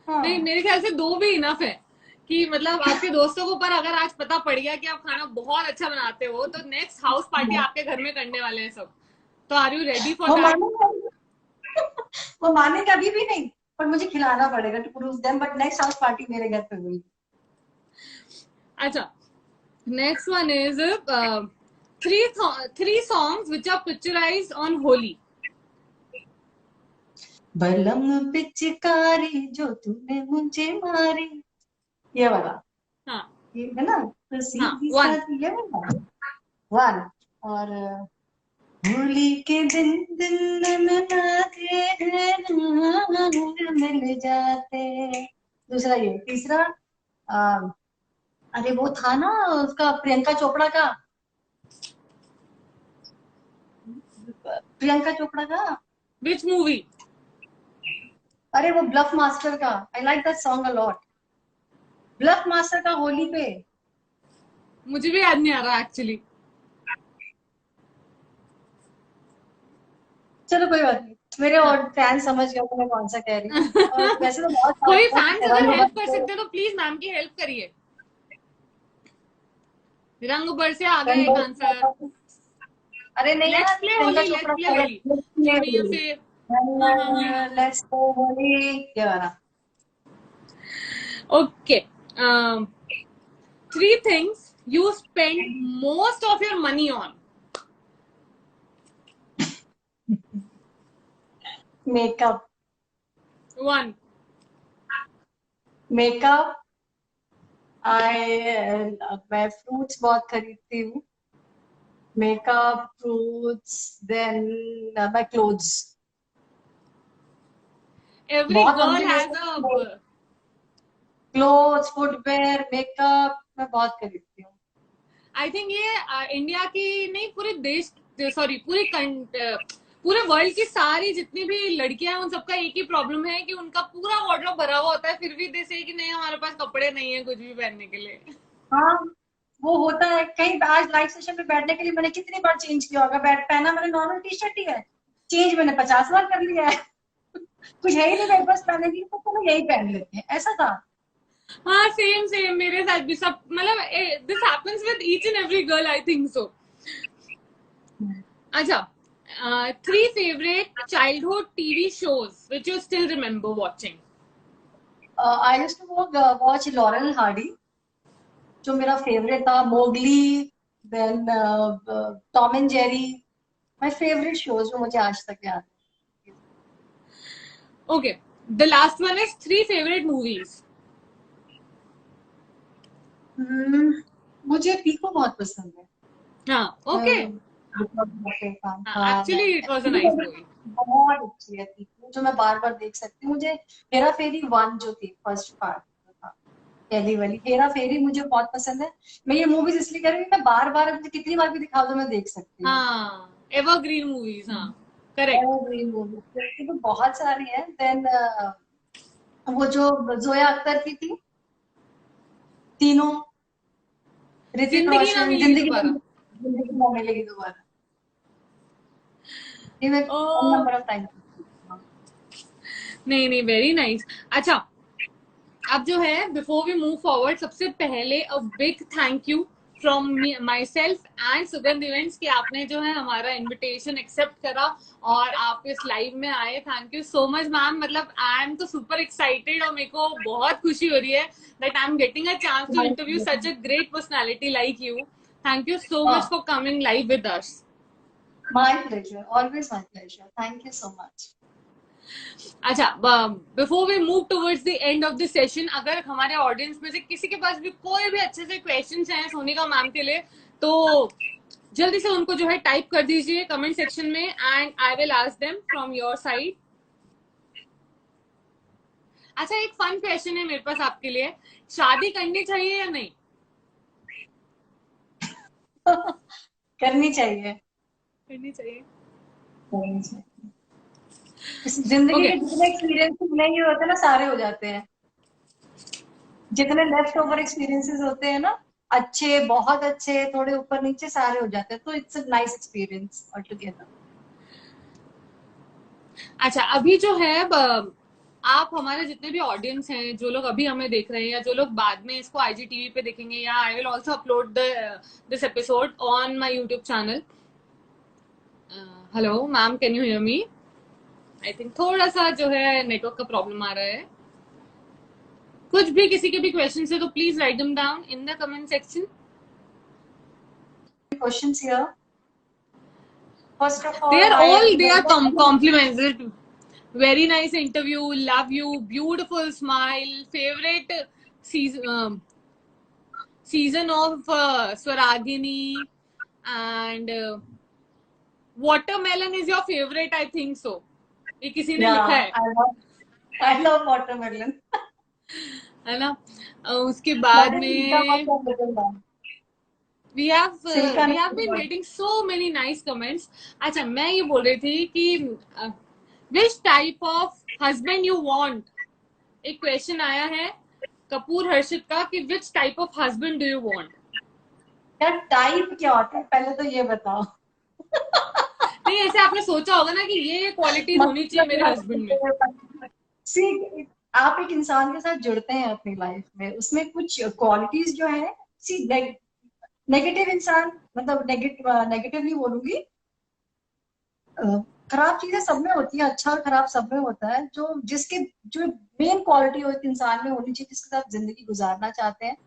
नहीं, हाँ. मेरे ख्याल से 2 भी इनफ है. कि मतलब आपके दोस्तों को पर अगर आज पता पड़ गया कि आप खाना बहुत अच्छा बनाते हो, तो नेक्स्ट हाउस पार्टी आपके घर में करने वाले हैं सब. तो आर यू रेडी फॉर वो दैट. मानेंगे. वो मानेंगे अभी भी नहीं. पर मुझे खिलाना पड़ेगा to prove them. But next house party मेरे घर पे हुई. अच्छा. Next one is 3 songs which are picturised on Holi. Balam Pichkari जो तूने मुझे मारी, ये वाला. हाँ. ये है ना, तो हाँ. सीधी 1. साधी, ये वाला. वन. और होली के दिन दिन नननाते हैं, रंग मिल जाते. दूसरा ये. तीसरा अरे वो था ना उसका, प्रियंका चोपड़ा का. प्रियंका चोपड़ा का. Which movie. अरे वो ब्लफ मास्टर का. I like that song a lot. Bluff master का होली पे. मुझे भी याद नहीं आ रहा एक्चुअली. चलो कोई बात नहीं. मेरे हाँ. और फैन समझ गया तो मैं कौन सा कह रही हूँ. और वैसे तो बहुत कोई सारे फैंस हैं. अगर रंग हेल्प कर बरसे. सकते हो तो प्लीज मैम की हेल्प करिए. रंग बरसे आ गया रंग एक आंसर. बरसे. अरे नहीं लेट्स यार, play Priyanka Holi, let's Chopra play का है. Holi. Give me your fave. हाँ हाँ हाँ हाँ हाँ. लेट्स गो होली, ये वाला. Okay. 3 things you spend most of your money on. Makeup. 1. Makeup. I मैं फ्रूट्स बहुत खरीदती हूँ. Makeup, fruits, then my clothes. Every बहुत girl has combination. a. Clothes, footwear, makeup, मैं बहुत खरीदती हूँ. आई थिंक ये इंडिया की नहीं, पूरे देश, सॉरी पूरी पूरे वर्ल्ड की सारी जितनी भी लड़कियां हैं उन सबका एक ही प्रॉब्लम है कि उनका पूरा वार्डरोब भरा हुआ होता है, फिर भी दे से कि नहीं हमारे पास कपड़े नहीं है कुछ भी पहनने के लिए। हाँ, वो होता है। कहीं आज लाइव सेशन में बैठने के लिए मैंने कितनी बार चेंज किया होगा। बैठ पहना मैंने नॉर्मल टी शर्ट ही है, चेंज मैंने 50 बार कर लिया है। कुछ है ही नहीं मेरे पास पहनने की, तो चलो यही पहन लेते हैं, ऐसा था। हाँ सेम सेम मेरे साथ भी सब मतलब this happens with each and every girl I think so. अच्छा, 3 favourite childhood TV shows which you still remember watching. I used to watch Laurel Hardy, जो मेरा फेवरेट था। Mowgli, then Tom and Jerry, my favourite shows जो मुझे आज तक याद okay, the last one is 3 favourite movies. है। मुझे पीको बहुत पसंद है। हाँ ओके, हाँ, actually it was a nice movie. बहुत अच्छी है पीकू, जो मैं बार बार देख सकती हूँ। मुझे हेरा फेरी 1 जो थी, फर्स्ट पार्ट था, पहली वाली हेरा फेरी, मुझे बहुत पसंद है। मैं ये मूवीज इसलिए कर रही हूँ, मैं बार बार, मुझे कितनी बार भी दिखा दो मैं देख सकती हूँ। हाँ एवरग्रीन मूवीज, हाँ करेक्ट। एवरग्रीन मूवीज तो बहुत सारी है। देन वो जो जोया अख्तर की थी, तीनों, ऋतिक जिंदगी ना रोशन, मिलेगी जिंदगी दोबारा। जिंदगी ना मिलेगी दोबारा, ये मैं ओ नंबर ऑफ टाइम। नहीं नहीं, वेरी नाइस। अच्छा, अब जो है बिफोर वी मूव फॉरवर्ड, सबसे पहले a big thank you from my self and सुगंध इवेंट्स कि आपने जो है हमारा इनविटेशन एक्सेप्ट करा और आप इस लाइव में आए। Thank you so much ma'am, मतलब आई एम तो सुपर एक्साइटेड और मेरे को बहुत खुशी हो रही है that I am getting a chance to interview such a great personality like you. Thank you so much for coming live with us. My pleasure, always my pleasure. Thank you so much. अच्छा, before we move towards the end of the session, अगर हमारे ऑडियंस में से किसी के पास भी कोई भी अच्छे से क्वेश्चंस हैं सोनिका मैम के लिए, तो जल्दी से उनको जो है टाइप कर दीजिए कमेंट सेक्शन में and I will ask them from your side. अच्छा, एक फन क्वेश्चन है मेरे पास आपके लिए, शादी करनी चाहिए या नहीं? करनी चाहिए। करनी चाहिए। करनी चाहिए। इस जिंदगी ओके, के जितने एक्सपीरियंसेस नहीं होते ना, सारे हो जाते हैं। जितने लेफ्ट ओवर एक्सपीरियंसेस होते हैं ना, अच्छे, बहुत अच्छे, थोड़े ऊपर नीचे, सारे हो जाते हैं। तो it's a nice experience all together. अच्छा अभी जो है आप हमारे जितने भी ऑडियंस हैं, जो लोग अभी हमें देख रहे हैं या जो लोग बाद में इसको आईजीटीवी पे देखेंगे, या I will also upload this episode on my YouTube channel. Hello ma'am, can you hear me? I think थोड़ा सा जो है नेटवर्क का प्रॉब्लम आ रहा है। कुछ भी किसी के भी क्वेश्चन है तो please write them down in the comment section. Questions here. First of They all, are I all, they are remember compliments. Very nice interview. Love you. Beautiful smile. Favorite season of Swaragini, and watermelon is your favorite. I think so. ये किसी ने या लिखा है आई लव वाटरमेलन। है ना? उसके बाद दैट इज मीठा में मौसम बदल रहा है। सिल्का we have been नहीं। getting so many nice comments. अच्छा, मैं ये बोल रही थी कि which type of husband you want, एक क्वेश्चन आया है कपूर हर्षित का कि which type of husband do you want. यार टाइप क्या होता है, पहले तो ये बताओ। नहीं, ऐसे आपने सोचा होगा ना कि ये क्वालिटीज होनी चाहिए मेरे हस्बैंड में। सी, आप एक इंसान के साथ जुड़ते हैं अपनी लाइफ में, उसमें कुछ क्वालिटीज जो है, सी, नेगेटिव इंसान, मतलब नेगेटिव नहीं बोलूंगी, अ, खराब चीजें सब में होती है, अच्छा और खराब सब में होता है। जो मेन क्वालिटी हो इंसान में होनी चाहिए, जिसके साथ जिंदगी गुजारना चाहते हैं,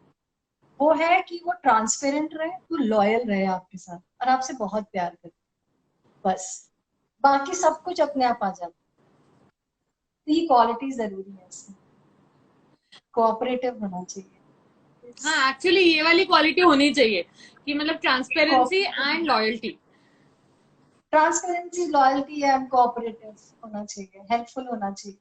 वो है कि वो ट्रांसपेरेंट रहे, वो लॉयल रहे आपके साथ और आपसे बहुत प्यार करे, बस। बाकी सब कुछ अपने आप आ जाता है। तो ये क्वालिटी जरूरी है इसमें। कोऑपरेटिव होना चाहिए। हाँ एक्चुअली ये वाली क्वालिटी होनी चाहिए कि मतलब transparency and loyalty. Transparency, loyalty and cooperative होना चाहिए, हेल्पफुल होना चाहिए।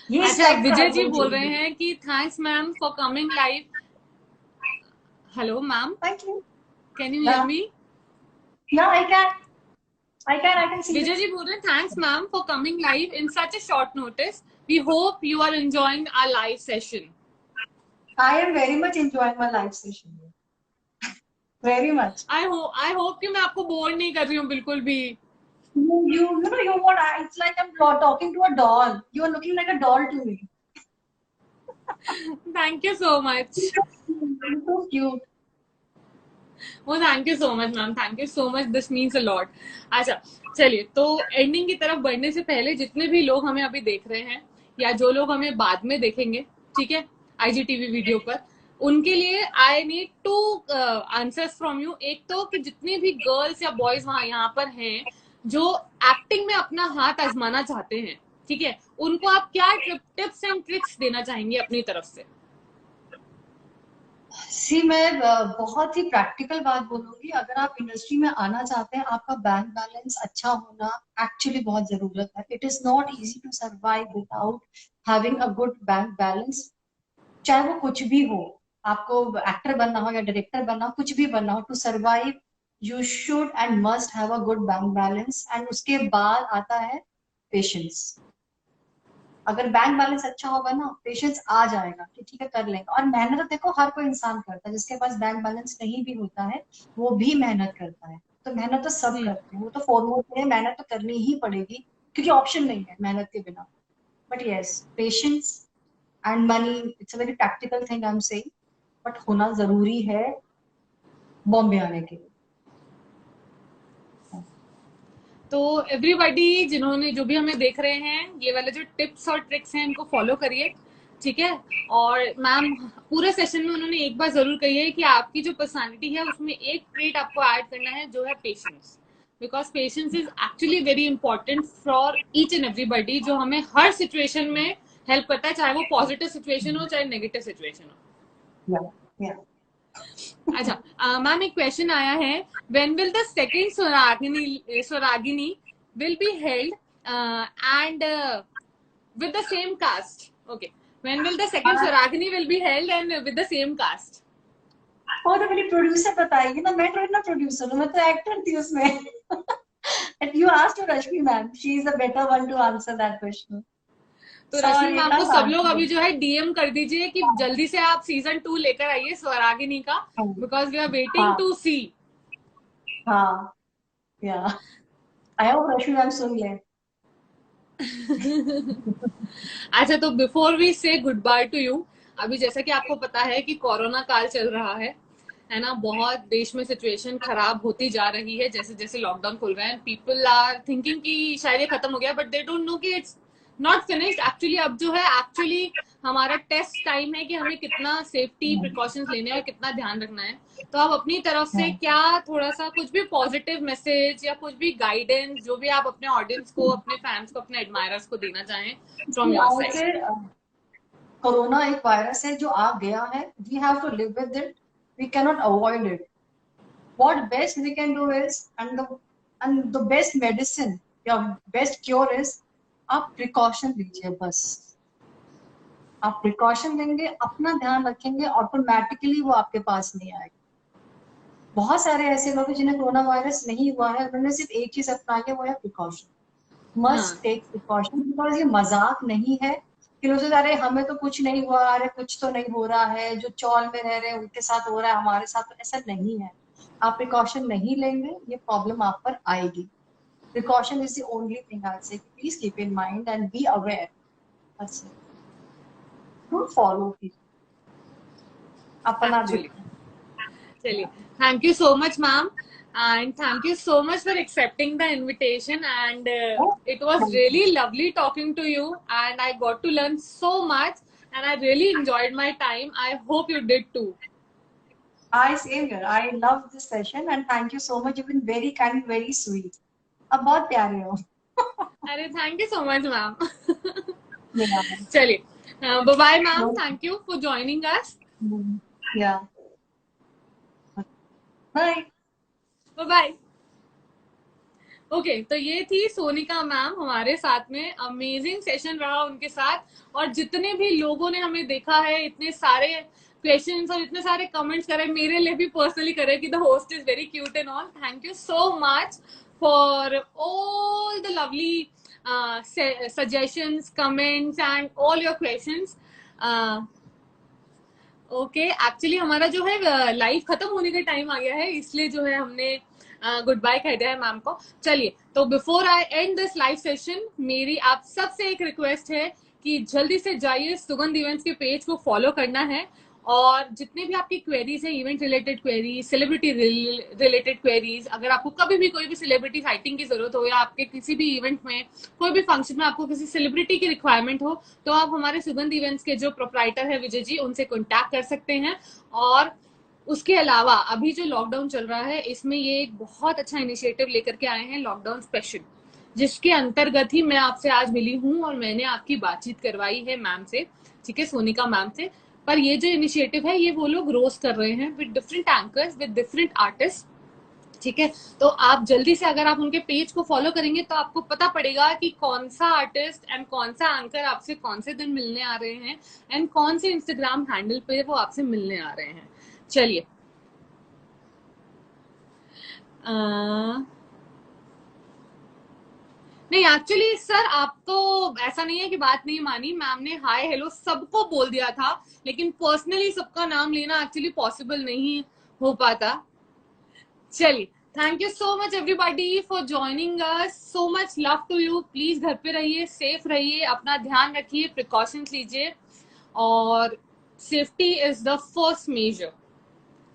ये इस अच्छा, टाइप का विजय जी हस्बैंड बोल रहे चाहिए। हैं कि thanks ma'am for coming live. Hello ma'am, thank you. Can you hear me? Yeah, I can see Vijay this. ji बोल रहे हैं, thanks ma'am for coming live in such a short notice. We hope you are enjoying our live session. I am very much enjoying my live session. Very much. I hope कि मैं आपको बोर नहीं कर रही हूँ बिल्कुल भी. You know, you what? It's like I'm talking to a doll. You are looking like a doll to me. Thank you so much. You're so cute. Oh, thank you so much ma'am, thank you so much, this means a lot. अच्छा चलिए, तो एंडिंग की तरफ बढ़ने से पहले जितने भी लोग हमें अभी देख रहे हैं या जो लोग हमें बाद में देखेंगे, ठीक है, आईजीटीवी वीडियो पर, उनके लिए I need two answers from you. एक तो कि जितनी भी गर्ल्स या बॉयज वहां यहाँ पर हैं जो एक्टिंग में अपना हाथ आजमाना चाहते हैं, ठीक है, उनको आप क्या टिप्स एंड ट्रिक्स देना चाहेंगे अपनी तरफ से? सी मैं बहुत ही प्रैक्टिकल बात बोलूंगी. अगर आप इंडस्ट्री में आना चाहते हैं, आपका बैंक बैलेंस अच्छा होना एक्चुअली बहुत जरूरत है. It is not easy to survive without having a good bank balance. चाहे वो कुछ भी हो, आपको एक्टर बनना हो या डायरेक्टर बनना हो, कुछ भी बनना हो, to survive you should and must have a good bank balance. And उसके बाद आता है पेशेंस. अगर बैंक बैलेंस अच्छा होगा ना, पेशेंस आ जाएगा कि ठीक है कर लेंगे. और मेहनत देखो हर कोई इंसान करता है. जिसके पास बैंक बैलेंस नहीं भी होता है वो भी मेहनत करता है. तो मेहनत तो सब करते हैं, वो तो फॉरवर्ड है, मेहनत तो करनी ही पड़ेगी क्योंकि ऑप्शन नहीं है मेहनत के बिना. But yes, patience and money, it's a very practical thing I am saying, but होना जरूरी है बॉम्बे आने के लिए. तो एवरीबॉडी जिन्होंने जो भी हमें देख रहे हैं, ये वाले जो टिप्स और ट्रिक्स हैं इनको फॉलो करिए, ठीक है. और मैम पूरे सेशन में उन्होंने एक बात जरूर कही है कि आपकी जो पर्सनालिटी है उसमें एक ट्रेट आपको ऐड करना है जो है patience. Because patience is actually very important for each and everybody, जो हमें हर सिचुएशन में हेल्प करता है, चाहे वो पॉजिटिव सिचुएशन हो चाहे नेगेटिव सिचुएशन हो. या अच्छा मैम, एक क्वेश्चन आया है, when will the second Swaragini will be held and with the same cast? Okay, when will the second Swaragini will be held and with the same cast? वो तो मेरी प्रोड्यूसर बताएगी ना, मैं थोड़ी ना प्रोड्यूसर हूँ, मैं तो एक्टर थी उसमें. And you asked to Rashmi ma'am, she is a better one to answer that question. तो रश्मि Sorry, I मैम को can't सब लोग answer अभी it. जो है डीएम कर दीजिए कि जल्दी से आप सीजन 2 लेकर आइए स्वरागिनी का, बिकॉज वी आर वेटिंग हाँ टू सी. हाँ या आई होप रश्मि मैम सुन ले. अच्छा, तो बिफोर वी से गुड बाय टू यू, अभी जैसा कि आपको पता है कि कोरोना काल चल रहा है ना, बहुत देश में सिचुएशन खराब होती जा रही है जैसे जैसे लॉकडाउन खुल रहे हैं. पीपल आर थिंकिंग कि शायद ये खत्म हो गया, बट दे डोंट नो कि इट्स नॉट फिनिश्ड एक्चुअली. अब जो है एक्चुअली हमारा टेस्ट टाइम है कि हमें कितना सेफ्टी प्रिकॉशंस लेने हैं और कितना ध्यान रखना है. तो आप अपनी तरफ से क्या थोड़ा सा कुछ भी पॉजिटिव मैसेज या कुछ भी गाइडेंस जो भी आप अपने ऑडियंस को, अपने फैंस को, अपने एडमायरर्स को देना चाहें फ्रॉम योर और साइड? फिर कोरोना एक वायरस है जो आ गया है. We have to live with it. We can not avoid it. What best we can do is, and the best medicine या बेस्ट क्योर इज, आप प्रिकॉशन लीजिए बस. आप प्रिकॉशन लेंगे, अपना ध्यान रखेंगे, ऑटोमेटिकली वो आपके पास नहीं आएगा. बहुत सारे ऐसे लोग हैं जिन्हें कोरोना वायरस नहीं हुआ है, उन्होंने सिर्फ एक चीज अपनाई है, वो है precaution. Must take precaution, because ये मजाक नहीं है कि लोग सोचते अरे हमें तो कुछ नहीं हुआ, अरे कुछ तो नहीं हो रहा है, जो चौल में रह रहे हैं उनके साथ हो रहा है, हमारे साथ तो ऐसा नहीं है. आप प्रिकॉशन नहीं लेंगे, ये प्रॉब्लम आप पर आएगी. Precaution is the only thing I say. Please keep in mind and be aware. Don't follow people, अपना एक्चुअली देखो. चलिए, thank you so much ma'am, and thank you so much for accepting the invitation, and it was really lovely talking to you, and I got to learn so much, and I really enjoyed my time. I hope you did too. I same here. I love this session and thank you so much. You've been very kind, very sweet. अब बहुत प्यारे हो. अरे thank you so much ma'am. Yeah. चलिए, bye bye ma'am, thank you for joining us. Yeah. Bye. Bye bye. Okay, तो ये थी सोनिका मैम हमारे साथ में. अमेजिंग सेशन रहा उनके साथ, और जितने भी लोगों ने हमें देखा है, इतने सारे क्वेश्चंस और इतने सारे कमेंट्स करे, मेरे लिए भी पर्सनली करे कि the host is very cute and all. Thank you so much for all the lovely suggestions, comments and all your questions. Okay actually हमारा जो है लाइव खत्म होने का टाइम आ गया है, इसलिए जो है हमने गुड बाय कह दिया है मैम को. चलिए, तो before I and this live session, मेरी आप सबसे एक रिक्वेस्ट है कि जल्दी से जाइए, सुगंध इवेंट्स के पेज को फॉलो करना है, और जितने भी आपकी क्वेरीज है, event related queries, celebrity related queries, अगर आपको कभी भी कोई भी सेलिब्रिटी साइटिंग की जरूरत हो, या आपके किसी भी इवेंट में, कोई भी फंक्शन में आपको किसी सेलिब्रिटी की रिक्वायरमेंट हो, तो आप हमारे सुगंध इवेंट्स के जो प्रोप्राइटर है विजय जी, उनसे कॉन्टैक्ट कर सकते हैं. और उसके अलावा अभी जो लॉकडाउन चल रहा है, इसमें ये एक बहुत अच्छा इनिशिएटिव लेकर के आए हैं, लॉकडाउन स्पेशल, जिसके अंतर्गत ही मैं आपसे आज मिली हूँ और मैंने आपकी बातचीत करवाई है मैम से, ठीक है, सोनिका मैम से. पर ये जो इनिशिएटिव है, ये वो लोग रोज कर रहे हैं with different anchors, with different artist, ठीक है. तो आप जल्दी से अगर आप उनके पेज को फॉलो करेंगे तो आपको पता पड़ेगा कि कौन सा आर्टिस्ट एंड कौन सा एंकर आपसे कौन से दिन मिलने आ रहे हैं, एंड कौन से इंस्टाग्राम हैंडल पे वो आपसे मिलने आ रहे हैं. चलिए, नहीं एक्चुअली सर, आप तो ऐसा नहीं है कि बात नहीं मानी, मैम ने हाय हेलो सबको बोल दिया था, लेकिन पर्सनली सबका नाम लेना एक्चुअली पॉसिबल नहीं हो पाता. चलिए, thank you so much everybody for joining us, so much love to you. Please घर पे रहिए, सेफ रहिए, अपना ध्यान रखिए, प्रिकॉशंस लीजिए, और safety is the first measure.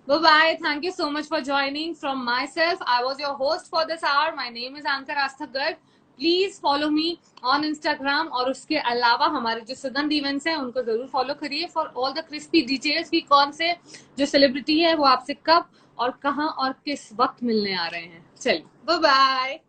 Bye bye. Thank you so much for joining. From myself, I was your host for this hour. My name is Anka Rasthagar. Please follow me on Instagram. और उसके अलावा हमारे जो सुगंध इवेंट्स हैं उनको जरूर फॉलो करिए for all the crispy details कि कौन से जो सेलिब्रिटी है वो आपसे कब और कहाँ और किस वक्त मिलने आ रहे हैं. चलिए, बाय बाय.